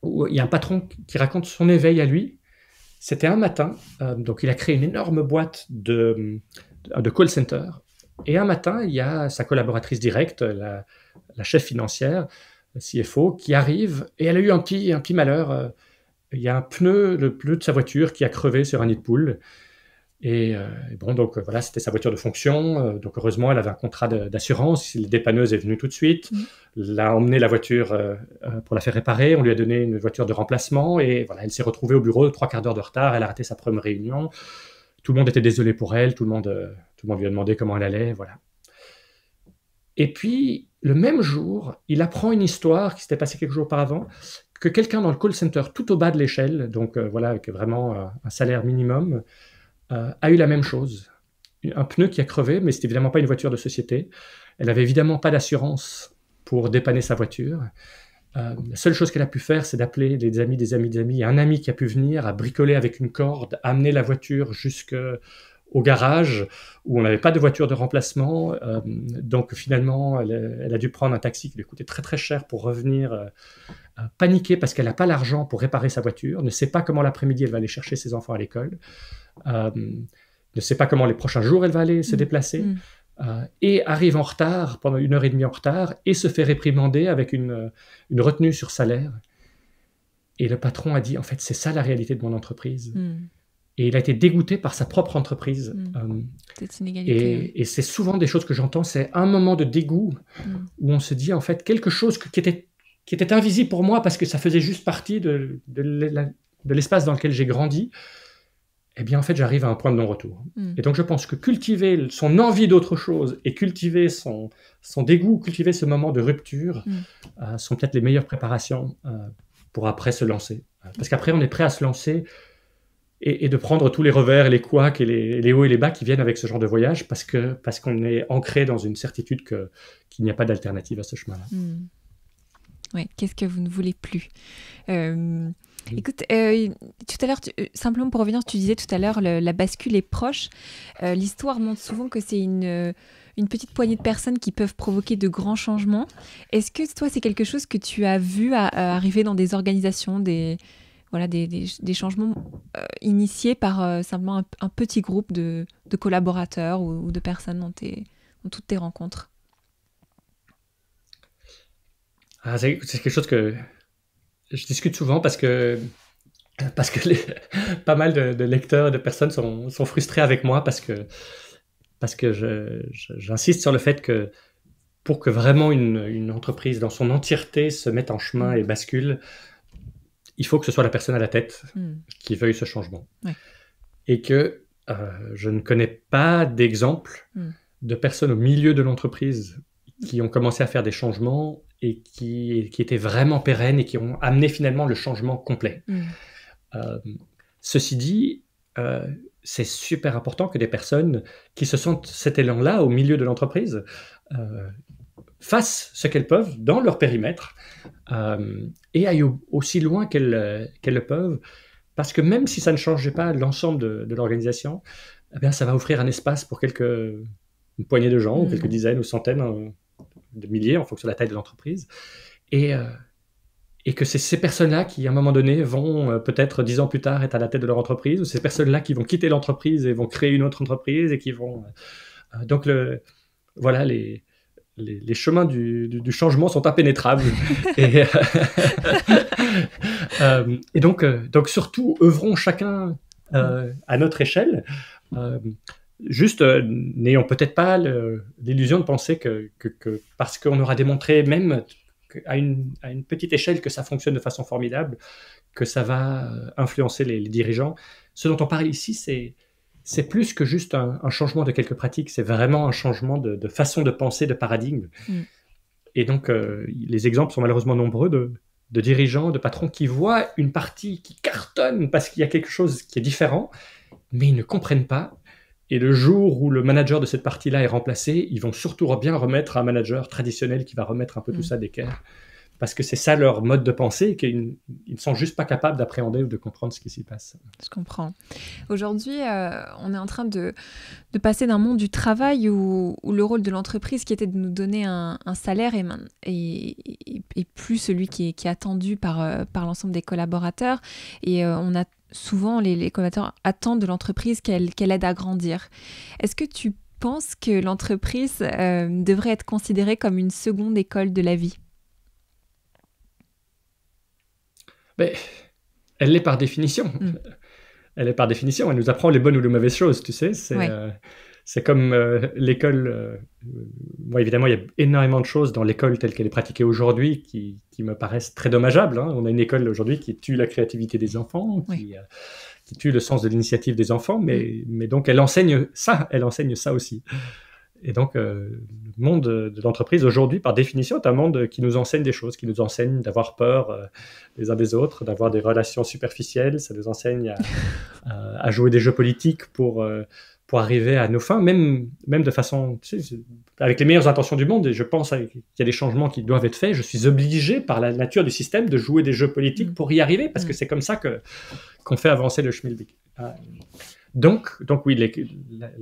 où il y a un patron qui raconte son éveil à lui. C'était un matin, donc il a créé une énorme boîte de call center, et un matin, il y a sa collaboratrice directe, la chef financière, la CFO, qui arrive, et elle a eu un petit malheur. Il y a le pneu de sa voiture qui a crevé sur un nid de poule. Et bon, donc voilà, c'était sa voiture de fonction. Donc heureusement, elle avait un contrat d'assurance. La dépanneuse est venue tout de suite, l'a emmené la voiture pour la faire réparer. On lui a donné une voiture de remplacement et voilà, elle s'est retrouvée au bureau 3/4 d'heure de retard. Elle a raté sa première réunion. Tout le monde était désolé pour elle. Tout le monde lui a demandé comment elle allait. Voilà. Et puis, le même jour, il apprend une histoire qui s'était passée quelques jours auparavant, que quelqu'un dans le call center tout au bas de l'échelle, donc voilà, avec vraiment un salaire minimum, a eu la même chose. Un pneu qui a crevé, mais c'était évidemment pas une voiture de société. Elle avait évidemment pas d'assurance pour dépanner sa voiture. La seule chose qu'elle a pu faire, c'est d'appeler des amis. Un ami qui a pu venir, a bricolé avec une corde, amener la voiture jusqu'au garage, où on n'avait pas de voiture de remplacement. Donc finalement, elle a dû prendre un taxi qui lui coûtait très très cher pour revenir paniquer parce qu'elle n'a pas l'argent pour réparer sa voiture, ne sait pas comment l'après-midi elle va aller chercher ses enfants à l'école. Ne sait pas comment les prochains jours elle va aller se déplacer, et arrive en retard, pendant 1h30 en retard, et se fait réprimander avec une retenue sur salaire. Et le patron a dit, en fait, c'est ça la réalité de mon entreprise. Et il a été dégoûté par sa propre entreprise. C'est une inégalité. Et c'est souvent des choses que j'entends, c'est un moment de dégoût où on se dit, en fait, quelque chose qui était invisible pour moi parce que ça faisait juste partie de l'espace dans lequel j'ai grandi. Eh bien, en fait, j'arrive à un point de non-retour. Et donc, je pense que cultiver son envie d'autre chose et cultiver son dégoût, cultiver ce moment de rupture sont peut-être les meilleures préparations pour après se lancer. Parce qu'après, on est prêt à se lancer et de prendre tous les revers, les couacs et les hauts et les bas qui viennent avec ce genre de voyage parce qu'on est ancré dans une certitude qu'il n'y a pas d'alternative à ce chemin-là. Ouais, qu'est-ce que vous ne voulez plus Écoute, tout à l'heure, simplement pour revenir, tu disais tout à l'heure, la bascule est proche. L'histoire montre souvent que c'est une petite poignée de personnes qui peuvent provoquer de grands changements. Est-ce que toi, c'est quelque chose que tu as vu arriver dans des organisations, des changements initiés par simplement un petit groupe de collaborateurs ou de personnes dans toutes tes rencontres? C'est quelque chose que je discute souvent parce que pas mal de lecteurs, de personnes sont frustrés avec moi parce que j'insiste sur le fait que pour que vraiment une entreprise dans son entièreté se mette en chemin et bascule, il faut que ce soit la personne à la tête qui veuille ce changement. Ouais. Et que je ne connais pas d'exemple de personnes au milieu de l'entreprise qui ont commencé à faire des changements et qui étaient vraiment pérennes et qui ont amené finalement le changement complet. Ceci dit, c'est super important que des personnes qui se sentent cet élan-là au milieu de l'entreprise fassent ce qu'elles peuvent dans leur périmètre et aillent aussi loin qu'elles le peuvent, parce que même si ça ne changeait pas l'ensemble de l'organisation, eh bien, ça va offrir un espace pour une poignée de gens, ou quelques dizaines ou centaines de milliers, en fonction de la taille de l'entreprise, et que c'est ces personnes-là qui, à un moment donné, vont peut-être 10 ans plus tard être à la tête de leur entreprise, ou ces personnes-là qui vont quitter l'entreprise et vont créer une autre entreprise, et qui vont... donc, voilà, les chemins du changement sont impénétrables. Et donc, surtout, œuvrons chacun à notre échelle. Juste, n'ayons peut-être pas l'illusion de penser que parce qu'on aura démontré même à une petite échelle que ça fonctionne de façon formidable, que ça va influencer les dirigeants. Ce dont on parle ici, c'est plus que juste un changement de quelques pratiques, c'est vraiment un changement de façon de penser, de paradigme. Et donc, les exemples sont malheureusement nombreux de dirigeants, de patrons qui voient une partie qui cartonne parce qu'il y a quelque chose qui est différent, mais ils ne comprennent pas. Et le jour où le manager de cette partie-là est remplacé, ils vont surtout bien remettre un manager traditionnel qui va remettre un peu tout ça d'équerre. Parce que c'est ça leur mode de pensée, et qu'ils ne sont juste pas capables d'appréhender ou de comprendre ce qui s'y passe. Je comprends. Aujourd'hui, on est en train de passer d'un monde du travail où le rôle de l'entreprise, qui était de nous donner un salaire, et plus celui qui est attendu par l'ensemble des collaborateurs. Et on a souvent, les collaborateurs attendent de l'entreprise qu'elle aide à grandir. Est-ce que tu penses que l'entreprise devrait être considérée comme une seconde école de la vie ? Mais elle l'est par définition. Elle est par définition. Elle nous apprend les bonnes ou les mauvaises choses, tu sais. C'est comme l'école. Moi, évidemment, il y a énormément de choses dans l'école telle qu'elle est pratiquée aujourd'hui qui me paraissent très dommageables. On a une école aujourd'hui qui tue la créativité des enfants, qui tue le sens de l'initiative des enfants, mais donc elle enseigne ça aussi. Et donc, le monde de l'entreprise aujourd'hui, par définition, est un monde qui nous enseigne des choses, qui nous enseigne d'avoir peur les uns des autres, d'avoir des relations superficielles. Ça nous enseigne à jouer des jeux politiques pour arriver à nos fins, même de façon, tu sais, avec les meilleures intentions du monde. Et je pense qu'il y a des changements qui doivent être faits. Je suis obligé, par la nature du système, de jouer des jeux politiques pour y arriver, parce que c'est comme ça qu'on fait avancer le schmilblick. Donc oui,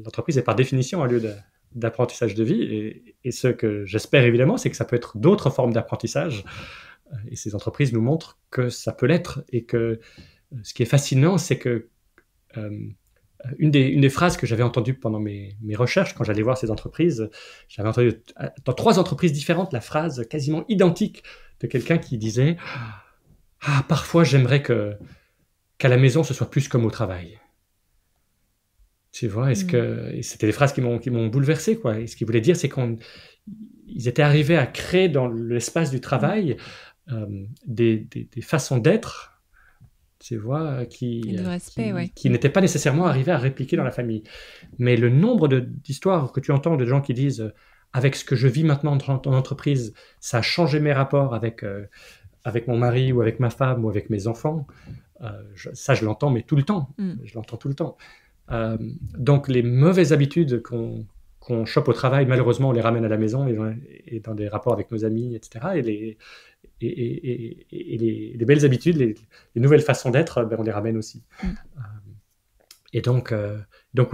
l'entreprise est par définition un lieu d'apprentissage de vie, et ce que j'espère évidemment, c'est que ça peut être d'autres formes d'apprentissage, et ces entreprises nous montrent que ça peut l'être, et que ce qui est fascinant, c'est que une des phrases que j'avais entendues pendant mes recherches, quand j'allais voir ces entreprises, j'avais entendu dans 3 entreprises différentes la phrase quasiment identique de quelqu'un qui disait « parfois j'aimerais qu'à la maison ce soit plus comme au travail ». Tu vois, et c'était des phrases qui m'ont bouleversé, quoi. Et ce qu'ils voulaient dire, c'est qu'ils étaient arrivés à créer dans l'espace du travail des façons d'être, tu vois, qui n'étaient pas nécessairement arrivées à répliquer dans la famille. Mais le nombre d'histoires que tu entends de gens qui disent « avec ce que je vis maintenant en entreprise, ça a changé mes rapports avec mon mari ou avec ma femme ou avec mes enfants », Ça, je l'entends, mais tout le temps. Je l'entends tout le temps. Donc, les mauvaises habitudes qu'on chope au travail, malheureusement, on les ramène à la maison et dans des rapports avec nos amis, etc. Et les belles habitudes, les nouvelles façons d'être, on les ramène aussi. Et donc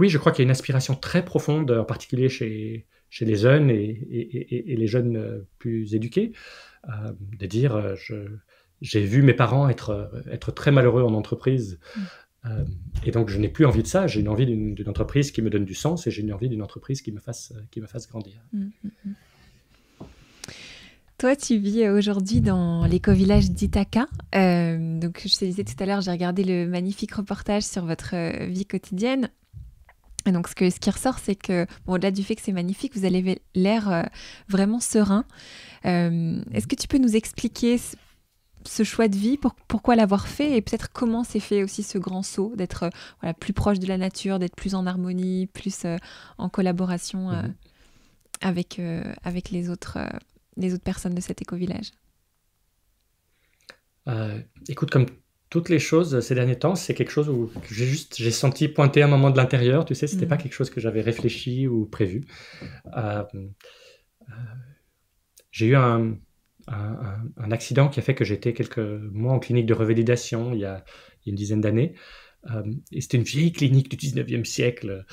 oui, je crois qu'il y a une aspiration très profonde, en particulier chez les jeunes et les jeunes plus éduqués, de dire j'ai vu mes parents être très malheureux en entreprise, et donc je n'ai plus envie de ça. J'ai une envie d'une entreprise qui me donne du sens, et j'ai une envie d'une entreprise qui me fasse grandir. Toi, tu vis aujourd'hui dans l'éco-village d'Ithaca. Donc, je te disais tout à l'heure, j'ai regardé le magnifique reportage sur votre vie quotidienne. Et donc, ce qui ressort, c'est que, au-delà du fait que c'est magnifique, vous avez l'air vraiment serein. Est-ce que tu peux nous expliquer ce choix de vie, pourquoi l'avoir fait, et peut-être comment s'est fait aussi ce grand saut, d'être plus proche de la nature, d'être plus en harmonie, plus en collaboration avec les autres personnes de cet éco-village? Écoute, comme toutes les choses ces derniers temps, c'est quelque chose où j'ai senti pointer un moment de l'intérieur, tu sais, c'était pas quelque chose que j'avais réfléchi ou prévu. J'ai eu un accident qui a fait que j'étais quelques mois en clinique de revalidation il y a une dizaine d'années. Et c'était une vieille clinique du 19e siècle,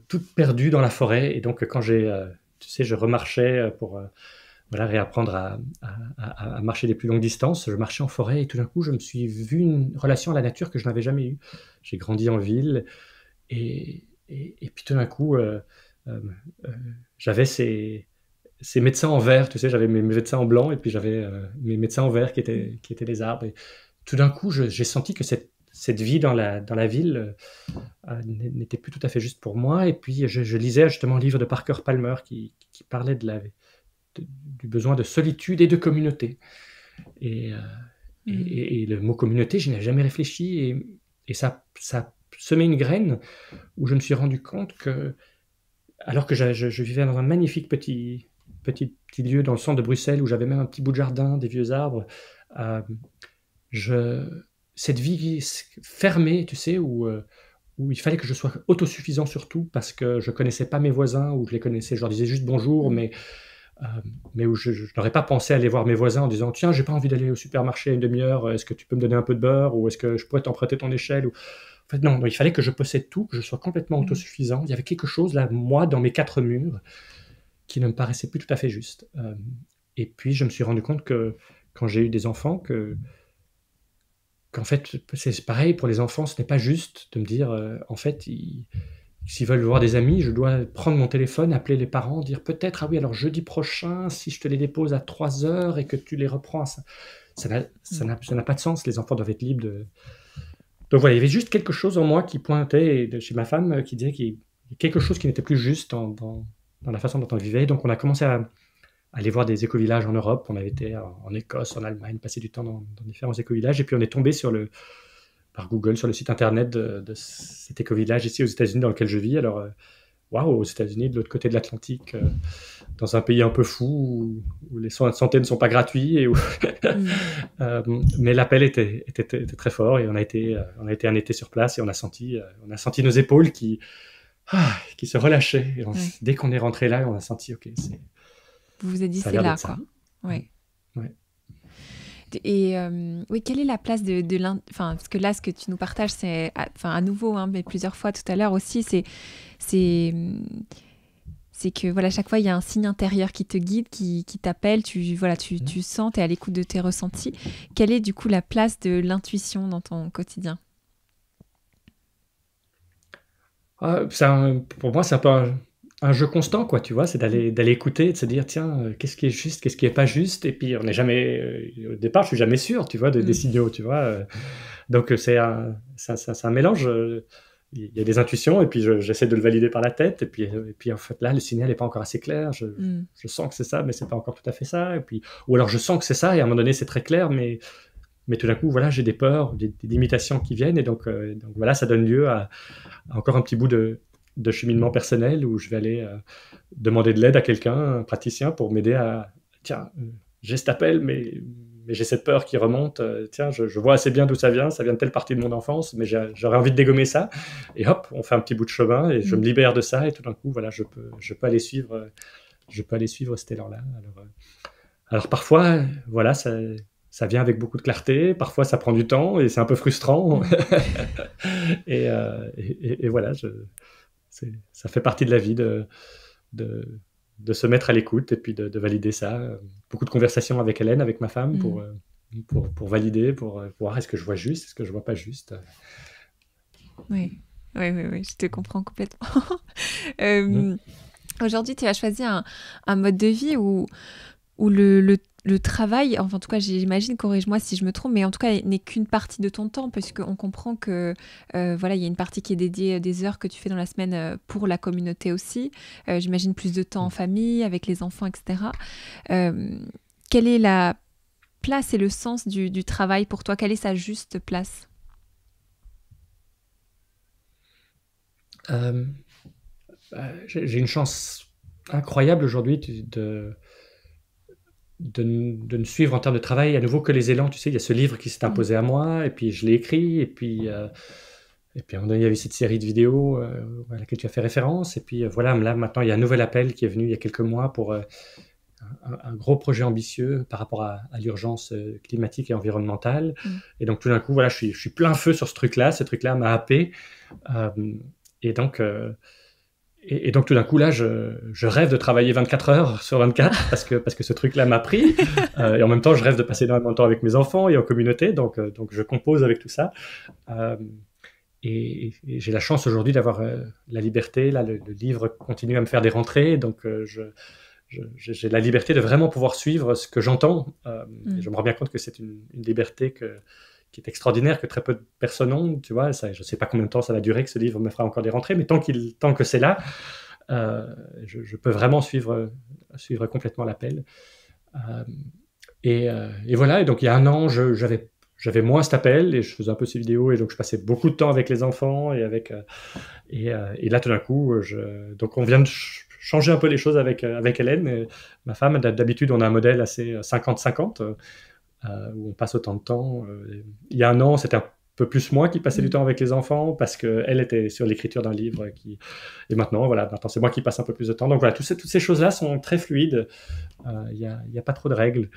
toute perdue dans la forêt. Et donc, quand je remarchais pour réapprendre à marcher des plus longues distances, je marchais en forêt et tout d'un coup, je me suis vu une relation à la nature que je n'avais jamais eue. J'ai grandi en ville et puis tout d'un coup, j'avais ces médecins en vert, tu sais, j'avais mes médecins en blanc et puis j'avais mes médecins en vert qui étaient les arbres. Et tout d'un coup, j'ai senti que cette vie dans la ville n'était plus tout à fait juste pour moi. Et puis, je lisais justement un livre de Parker Palmer qui parlait du besoin de solitude et de communauté. Et le mot communauté, je n'y avais jamais réfléchi. Et ça semait une graine où je me suis rendu compte que, alors que je vivais dans un magnifique petit lieu dans le centre de Bruxelles, où j'avais même un petit bout de jardin, des vieux arbres, cette vie fermée, tu sais, où il fallait que je sois autosuffisant surtout, parce que je ne connaissais pas mes voisins, ou je les connaissais, je leur disais juste bonjour, mais où je n'aurais pas pensé aller voir mes voisins en disant « Tiens, j'ai pas envie d'aller au supermarché à une demi-heure, est-ce que tu peux me donner un peu de beurre, ou est-ce que je pourrais t'emprunter ton échelle ?» En fait, non, il fallait que je possède tout, que je sois complètement autosuffisant. Il y avait quelque chose, là, moi, dans mes 4 murs, qui ne me paraissait plus tout à fait juste. Et puis, je me suis rendu compte que, quand j'ai eu des enfants, qu'en fait, c'est pareil, pour les enfants, ce n'est pas juste de me dire, en fait, s'ils veulent voir des amis, je dois prendre mon téléphone, appeler les parents, dire peut-être, ah oui, alors jeudi prochain, si je te les dépose à 3 heures et que tu les reprends, ça n'a pas de sens. Les enfants doivent être libres de... Donc voilà, il y avait juste quelque chose en moi qui pointait, chez ma femme, qui disait qu'il y a quelque chose qui n'était plus juste dans la façon dont on vivait. Donc on a commencé à aller voir des éco-villages en Europe. On avait été en Écosse, en Allemagne, passer du temps dans différents éco-villages. Et puis on est tombé par Google sur le site internet de cet éco-village ici aux États-Unis dans lequel je vis. Alors, aux États-Unis, de l'autre côté de l'Atlantique, dans un pays un peu fou où les soins de santé ne sont pas gratuits, mais l'appel était très fort, et on a été un été sur place, et on a senti nos épaules qui se relâchaient. Et dès qu'on est rentré là, on a senti, ok, vous vous êtes dit, c'est là, quoi. Ouais. Et oui, quelle est la place enfin, parce que là, ce que tu nous partages, c'est, à nouveau, mais plusieurs fois tout à l'heure aussi, c'est que voilà, chaque fois il y a un signe intérieur qui te guide, qui t'appelle, tu sens, tu es à l'écoute de tes ressentis. Quelle est du coup la place de l'intuition dans ton quotidien? Pour moi, c'est un peu un jeu constant, quoi, tu vois, c'est d'aller écouter, de se dire, tiens, qu'est-ce qui est juste, qu'est-ce qui est pas juste, et puis on n'est jamais, au départ, je suis jamais sûr, tu vois, des signaux, tu vois, donc c'est un mélange, il y a des intuitions, et puis j'essaie de le valider par la tête, et puis en fait, là, le signal n'est pas encore assez clair, je sens que c'est ça, mais c'est pas encore tout à fait ça, ou alors je sens que c'est ça, et à un moment donné, c'est très clair, mais tout d'un coup, voilà, j'ai des peurs, des limitations qui viennent, et donc voilà, ça donne lieu à encore un petit bout de cheminement personnel, où je vais aller demander de l'aide à quelqu'un, un praticien, pour m'aider à... Tiens, j'ai cet appel, mais mais j'ai cette peur qui remonte. Tiens, je vois assez bien d'où ça vient de telle partie de mon enfance, mais j'aurais envie de dégommer ça. Et hop, on fait un petit bout de chemin et je me libère de ça. Et tout d'un coup, voilà, je peux aller suivre, cet élan-là. Alors parfois, voilà, ça vient avec beaucoup de clarté. Parfois, ça prend du temps et c'est un peu frustrant. Et voilà, ça fait partie de la vie de se mettre à l'écoute et puis de valider ça. Beaucoup de conversations avec Hélène, avec ma femme, pour valider, pour voir est-ce que je vois juste, est-ce que je vois pas juste. Oui, je te comprends complètement. Aujourd'hui, tu as choisi un mode de vie où le travail, enfin en tout cas j'imagine, corrige-moi si je me trompe, mais en tout cas n'est qu'une partie de ton temps, parce qu'on comprend que voilà, il y a une partie qui est dédiée des heures que tu fais dans la semaine pour la communauté aussi. J'imagine plus de temps en famille, avec les enfants, etc. Quelle est la place et le sens du travail pour toi? Quelle est sa juste place? J'ai une chance incroyable aujourd'hui de ne suivre en termes de travail à nouveau que les élans. Tu sais, il y a ce livre qui s'est imposé à moi, et puis je l'ai écrit, et puis à un moment donné, il y avait cette série de vidéos à laquelle tu as fait référence, et puis voilà, là maintenant, il y a un nouvel appel qui est venu il y a quelques mois pour un gros projet ambitieux par rapport à l'urgence climatique et environnementale. Et donc tout d'un coup, voilà, je suis plein feu sur ce truc-là m'a happé. Et donc tout d'un coup, là, je rêve de travailler 24 heures sur 24 parce que ce truc-là m'a pris. Et en même temps, je rêve de passer énormément de temps avec mes enfants et en communauté. Donc je compose avec tout ça. Et j'ai la chance aujourd'hui d'avoir la liberté. Là, le livre continue à me faire des rentrées. Donc j'ai la liberté de vraiment pouvoir suivre ce que j'entends. Et je me rends bien compte que c'est une liberté qui est extraordinaire, que très peu de personnes ont, tu vois. Ça, je ne sais pas combien de temps ça va durer, que ce livre me fera encore des rentrées, mais tant que c'est là, je peux vraiment suivre complètement l'appel. Et voilà, et donc il y a un an, j'avais moins cet appel, et je faisais un peu ces vidéos, et donc je passais beaucoup de temps avec les enfants, et là tout d'un coup, donc on vient de changer un peu les choses avec Hélène, ma femme. D'habitude on a un modèle assez 50-50, où on passe autant de temps. Il y a un an, c'était un peu plus moi qui passais du temps avec les enfants, parce qu'elle était sur l'écriture d'un livre. Et maintenant, c'est moi qui passe un peu plus de temps. Donc voilà, toutes ces choses-là sont très fluides. Il n'y a pas trop de règles.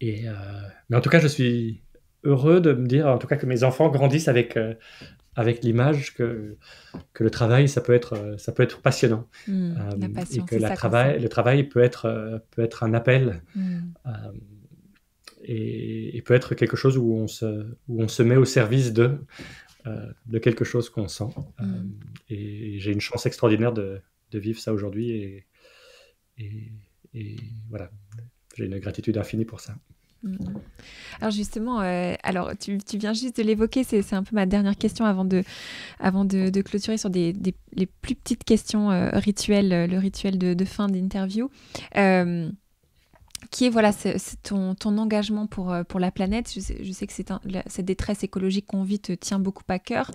Mais en tout cas, je suis heureux de me dire, en tout cas, que mes enfants grandissent avec l'image que le travail, ça peut être passionnant. La passion, et que le travail peut être un appel, et peut être quelque chose où on se met au service de quelque chose qu'on sent. Et j'ai une chance extraordinaire de vivre ça aujourd'hui, et voilà, j'ai une gratitude infinie pour ça. Alors justement, tu viens juste de l'évoquer, c'est un peu ma dernière question avant de clôturer sur les plus petites questions rituelles, le rituel de fin d'interview. Qui est c'est ton engagement pour la planète. Je sais que cette détresse écologique qu'on vit te tient beaucoup à cœur.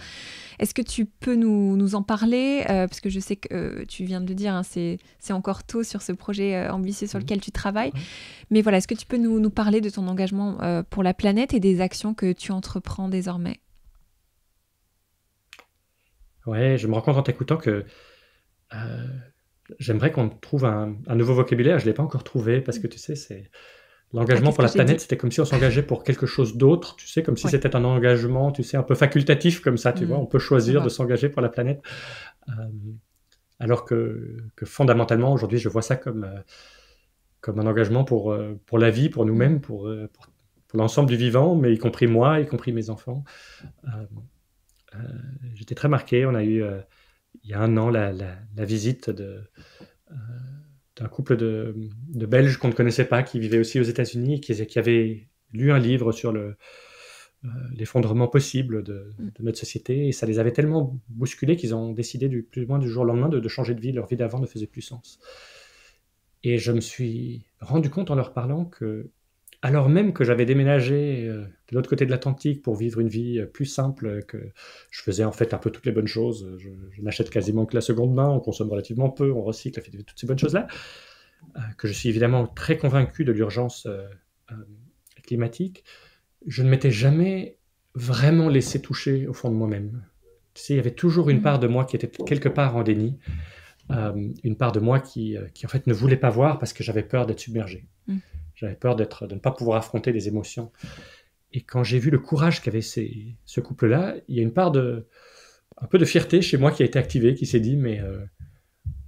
Est-ce que tu peux nous en parler, parce que je sais que tu viens de le dire, hein, c'est encore tôt sur ce projet ambitieux sur lequel tu travailles. Mais voilà, est-ce que tu peux nous parler de ton engagement pour la planète et des actions que tu entreprends désormais? Ouais, je me rends compte en t'écoutant que j'aimerais qu'on trouve un nouveau vocabulaire. Je ne l'ai pas encore trouvé, parce que tu sais, c'est l'engagement pour la planète, c'était comme si on s'engageait pour quelque chose d'autre, tu sais, comme si c'était un engagement, tu sais, un peu facultatif comme ça, tu vois. On peut choisir de s'engager pour la planète. Alors que fondamentalement, aujourd'hui, je vois ça comme un engagement pour la vie, pour nous-mêmes, pour l'ensemble du vivant, mais y compris moi, y compris mes enfants. J'étais très marqué. On a eu... il y a un an, la visite d'un couple de Belges qu'on ne connaissait pas, qui vivaient aussi aux États-Unis, qui avaient lu un livre sur l'effondrement possible de notre société, et ça les avait tellement bousculés qu'ils ont décidé plus ou moins du jour au lendemain de changer de vie. Leur vie d'avant ne faisait plus sens. Et je me suis rendu compte en leur parlant que, alors même que j'avais déménagé de l'autre côté de l'Atlantique pour vivre une vie plus simple, que je faisais en fait un peu toutes les bonnes choses, je n'achète quasiment que la seconde main, on consomme relativement peu, on recycle, toutes ces bonnes choses-là, que je suis évidemment très convaincu de l'urgence climatique, je ne m'étais jamais vraiment laissé toucher au fond de moi-même. Tu sais, il y avait toujours une part de moi qui était quelque part en déni, une part de moi qui en fait ne voulait pas voir parce que j'avais peur d'être submergé. J'avais peur de ne pas pouvoir affronter les émotions. Et quand j'ai vu le courage qu'avait ce couple-là, il y a une part un peu de fierté chez moi qui a été activée, qui s'est dit, mais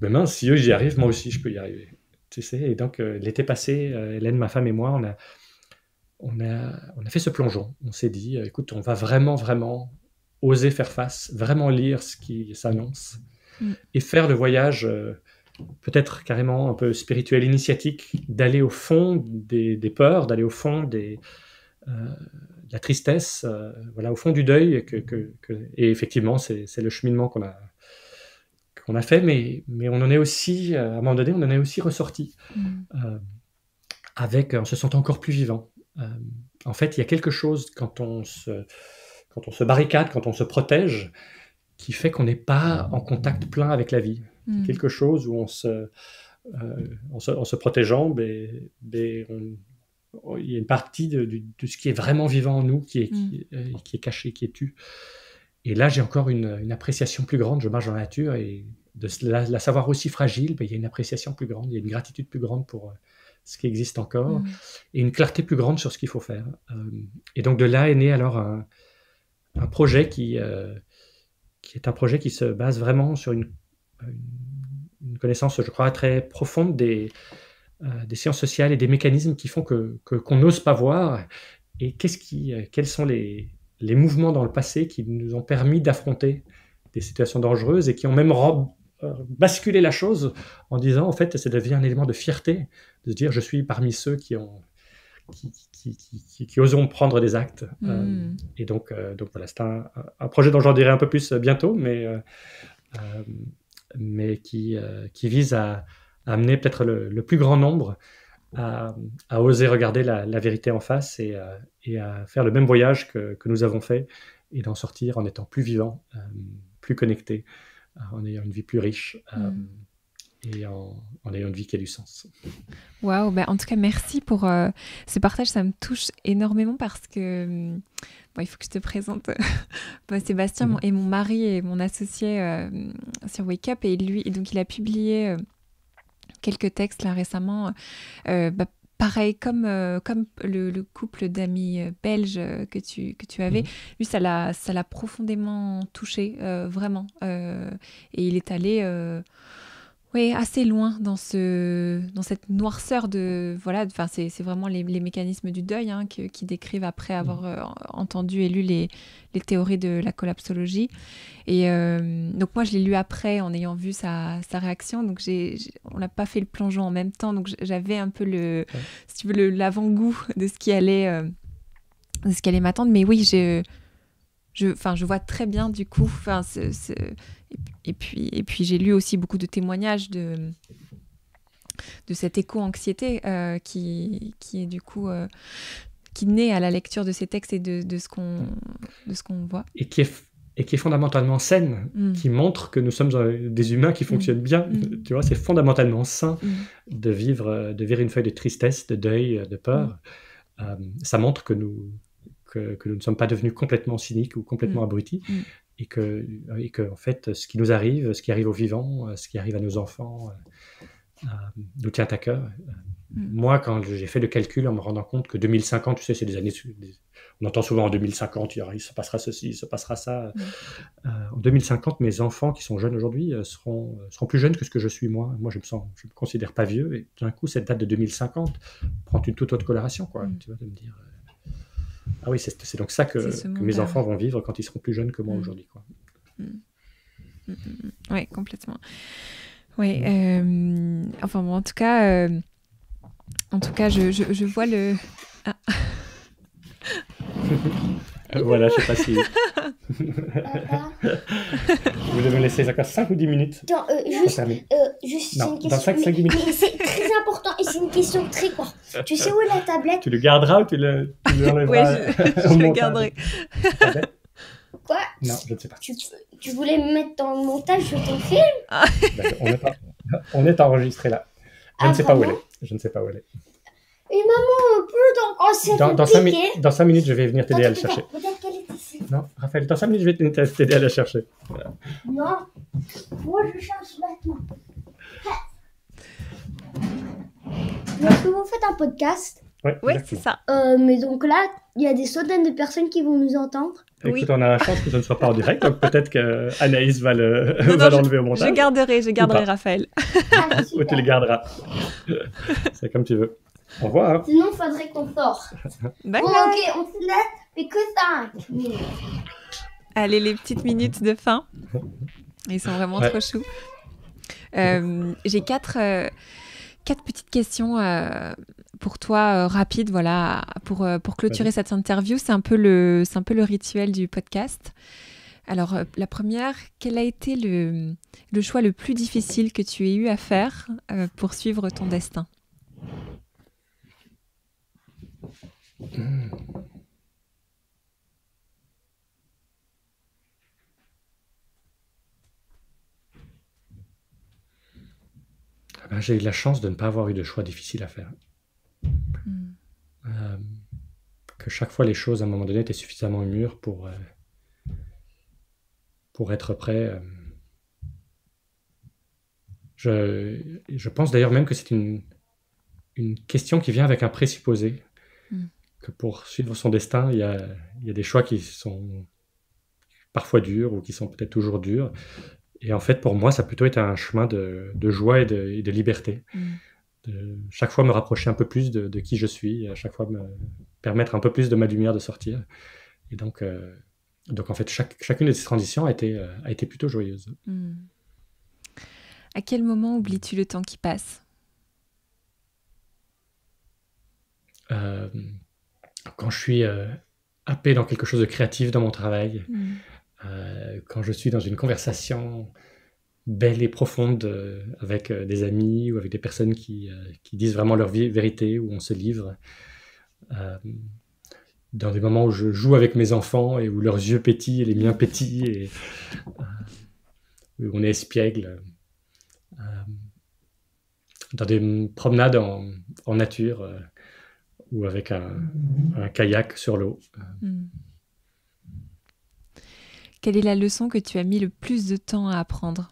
mince, si eux, j'y arrivent, moi aussi, je peux y arriver. Tu sais, et donc, l'été passé, Hélène, ma femme et moi, on a fait ce plongeon. On s'est dit, écoute, on va vraiment, vraiment oser faire face, vraiment lire ce qui s'annonce et faire le voyage, peut-être carrément un peu spirituel, initiatique, d'aller au fond des peurs, d'aller au fond de la tristesse, voilà, au fond du deuil. Et effectivement, c'est le cheminement qu'on a fait, mais on en est aussi, à un moment donné, on en est aussi ressorti, en se sentant encore plus vivant. En fait, il y a quelque chose quand on se barricade, quand on se protège, qui fait qu'on n'est pas en contact plein avec la vie. Quelque chose où en se protégeant, il y a une partie de ce qui est vraiment vivant en nous qui est caché, qui est tu. Et là, j'ai encore une appréciation plus grande. Je marche dans la nature et de la savoir aussi fragile, il y a une appréciation plus grande, il y a une gratitude plus grande pour ce qui existe encore et une clarté plus grande sur ce qu'il faut faire. Et donc de là est né alors un projet qui est un projet qui se base vraiment sur une connaissance, je crois, très profonde des sciences sociales et des mécanismes qui font qu'on n'ose pas voir. Et quels sont les mouvements dans le passé qui nous ont permis d'affronter des situations dangereuses et qui ont même basculé la chose en disant, en fait, ça devient un élément de fierté, de se dire, je suis parmi ceux qui oseront prendre des actes. Et donc voilà, c'est un projet dont j'en dirai un peu plus bientôt, mais qui vise à amener peut-être le plus grand nombre à oser regarder la vérité en face et à faire le même voyage que nous avons fait et d'en sortir en étant plus vivant, plus connecté, en ayant une vie plus riche et en ayant une vie qui a du sens. Waouh, en tout cas, merci pour ce partage. Ça me touche énormément parce que il faut que je te présente Sébastien et mon mari et mon associé sur Wake Up. Et lui, donc, il a publié quelques textes là récemment. Pareil, comme le couple d'amis belges que tu avais, lui, ça l'a profondément touché, vraiment. Et il est allé assez loin dans cette noirceur de... Voilà, c'est vraiment les mécanismes du deuil qui décrivent après avoir entendu et lu les théories de la collapsologie. Et donc moi, je l'ai lu après en ayant vu sa réaction. Donc on n'a pas fait le plongeon en même temps. Donc j'avais un peu si tu veux, l'avant-goût de ce qui allait m'attendre. Mais oui, je vois très bien du coup. Et puis j'ai lu aussi beaucoup de témoignages de cette éco-anxiété qui est du coup qui naît à la lecture de ces textes et de ce qu'on voit. Et qui est fondamentalement saine, qui montre que nous sommes des humains qui fonctionnent bien. Tu vois, c'est fondamentalement sain de vivre une feuille de tristesse, de deuil, de peur. Ça montre que nous ne sommes pas devenus complètement cyniques ou complètement abrutis. Et que en fait, ce qui nous arrive, ce qui arrive aux vivants, ce qui arrive à nos enfants, nous tient à cœur. Moi, quand j'ai fait le calcul en me rendant compte que 2050, tu sais, c'est des années... On entend souvent en 2050, il se passera ceci, il se passera ça. En 2050, mes enfants qui sont jeunes aujourd'hui seront plus jeunes que ce que je suis moi. Moi, je me considère pas vieux. Et d'un coup, cette date de 2050 prend une toute autre coloration, quoi. Tu vois, de me dire... Ah oui, c'est donc ça que mes enfants vont vivre quand ils seront plus jeunes que moi aujourd'hui, quoi. Oui, complètement. Oui, enfin bon, en tout cas, je vois le... Ah. Voilà, je sais pas si... Vous devez me laisser encore 5 ou 10 minutes. Non, juste non, une question. Dans 5-10 minutes. Mais c'est très important et c'est une question très courte. Tu sais où est la tablette? Tu le garderas ou tu l'enlèveras? Oui, je le garderai. Quoi? Non, je ne sais pas. Tu voulais me mettre dans le montage de ton film? On est enregistré là. Je ne sais pas où elle est. Et maman, on s'est Dans fait 5 piquer. dans 5 minutes, je vais venir t'aider à le chercher. Regarde qu'elle est ici. Non, Raphaël, dans 5 minutes, je vais t'aider à la chercher. Non, moi je change maintenant. Est-ce que vous faites un podcast? Ouais, Oui, exactement. c'est ça. Mais donc là, il y a des centaines de personnes qui vont nous entendre. Écoute, Oui. on a la chance que ce ne soit pas en direct, donc peut-être qu'Anaïs va Non, va je- l'enlever au montage. Je garderai pas. Raphaël. Ah, Ou tu les super. garderas. C'est comme tu veux. Au revoir. Sinon, il faudrait qu'on sort. Bye Bon, bye. ok, on se laisse, mais que 5 minutes. Allez, les petites minutes de fin. Ils sont vraiment Ouais. trop choux. J'ai quatre petites questions pour toi, rapides, voilà, pour clôturer cette interview. C'est un peu le rituel du podcast. Alors, la première, quel a été le choix le plus difficile que tu aies eu à faire pour suivre ton destin? Ah ben, j'ai eu la chance de ne pas avoir eu de choix difficiles à faire. Euh, que chaque fois les choses à un moment donné étaient suffisamment mûres pour être prêt. Je pense d'ailleurs même que c'est une question qui vient avec un présupposé. Que pour suivre son destin, il y a des choix qui sont parfois durs ou qui sont peut-être toujours durs. Et en fait, pour moi, ça a plutôt été un chemin de joie et de liberté. De chaque fois me rapprocher un peu plus de qui je suis, à chaque fois me permettre un peu plus de ma lumière de sortir. Et donc en fait, chacune de ces transitions a été plutôt joyeuse. À quel moment oublies-tu le temps qui passe? Quand je suis happé dans quelque chose de créatif dans mon travail, quand je suis dans une conversation belle et profonde avec des amis ou avec des personnes qui disent vraiment leur vérité, où on se livre, dans des moments où je joue avec mes enfants et où leurs yeux pétillent et les miens pétillent, et où on est espiègle, dans des promenades en nature, ou avec un kayak sur l'eau. Quelle est la leçon que tu as mis le plus de temps à apprendre?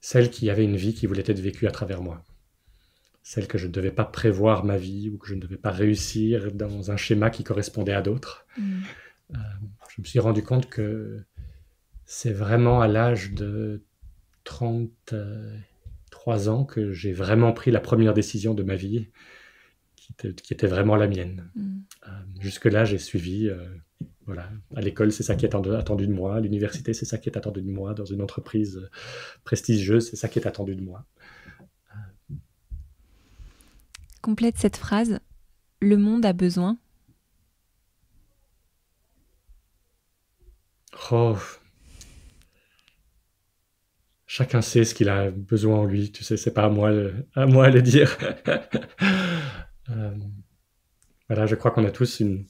Celle qui avait une vie qui voulait être vécue à travers moi. Celle que je ne devais pas prévoir ma vie ou que je ne devais pas réussir dans un schéma qui correspondait à d'autres. Je me suis rendu compte que c'est vraiment à l'âge de 33 ans que j'ai vraiment pris la première décision de ma vie qui était vraiment la mienne. Jusque-là, j'ai suivi, voilà, à l'école, c'est ça qui est attendu de moi, à l'université, c'est ça qui est attendu de moi, dans une entreprise prestigieuse, c'est ça qui est attendu de moi. Complète cette phrase. Le monde a besoin. Oh. Chacun sait ce qu'il a besoin en lui, tu sais, c'est pas à moi à le dire. Voilà, je crois qu'on a tous une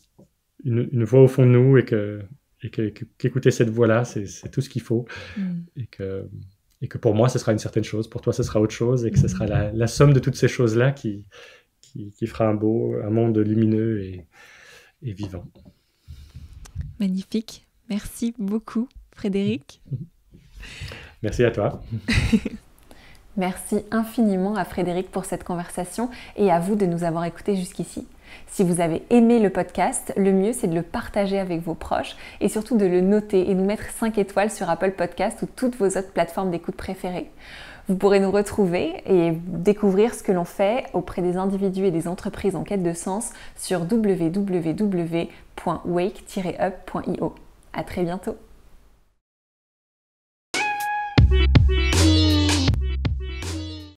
voix au fond de nous et qu'écouter cette voix-là, c'est tout ce qu'il faut. Et que pour moi, ce sera une certaine chose, pour toi, ce sera autre chose, et que ce sera la somme de toutes ces choses-là qui fera un monde lumineux et vivant. Magnifique. Merci beaucoup, Frédéric. Merci à toi. Merci infiniment à Frédéric pour cette conversation et à vous de nous avoir écoutés jusqu'ici. Si vous avez aimé le podcast, le mieux c'est de le partager avec vos proches et surtout de le noter et nous mettre 5 étoiles sur Apple Podcast ou toutes vos autres plateformes d'écoute préférées. Vous pourrez nous retrouver et découvrir ce que l'on fait auprès des individus et des entreprises en quête de sens sur www.wake-up.io. À très bientôt.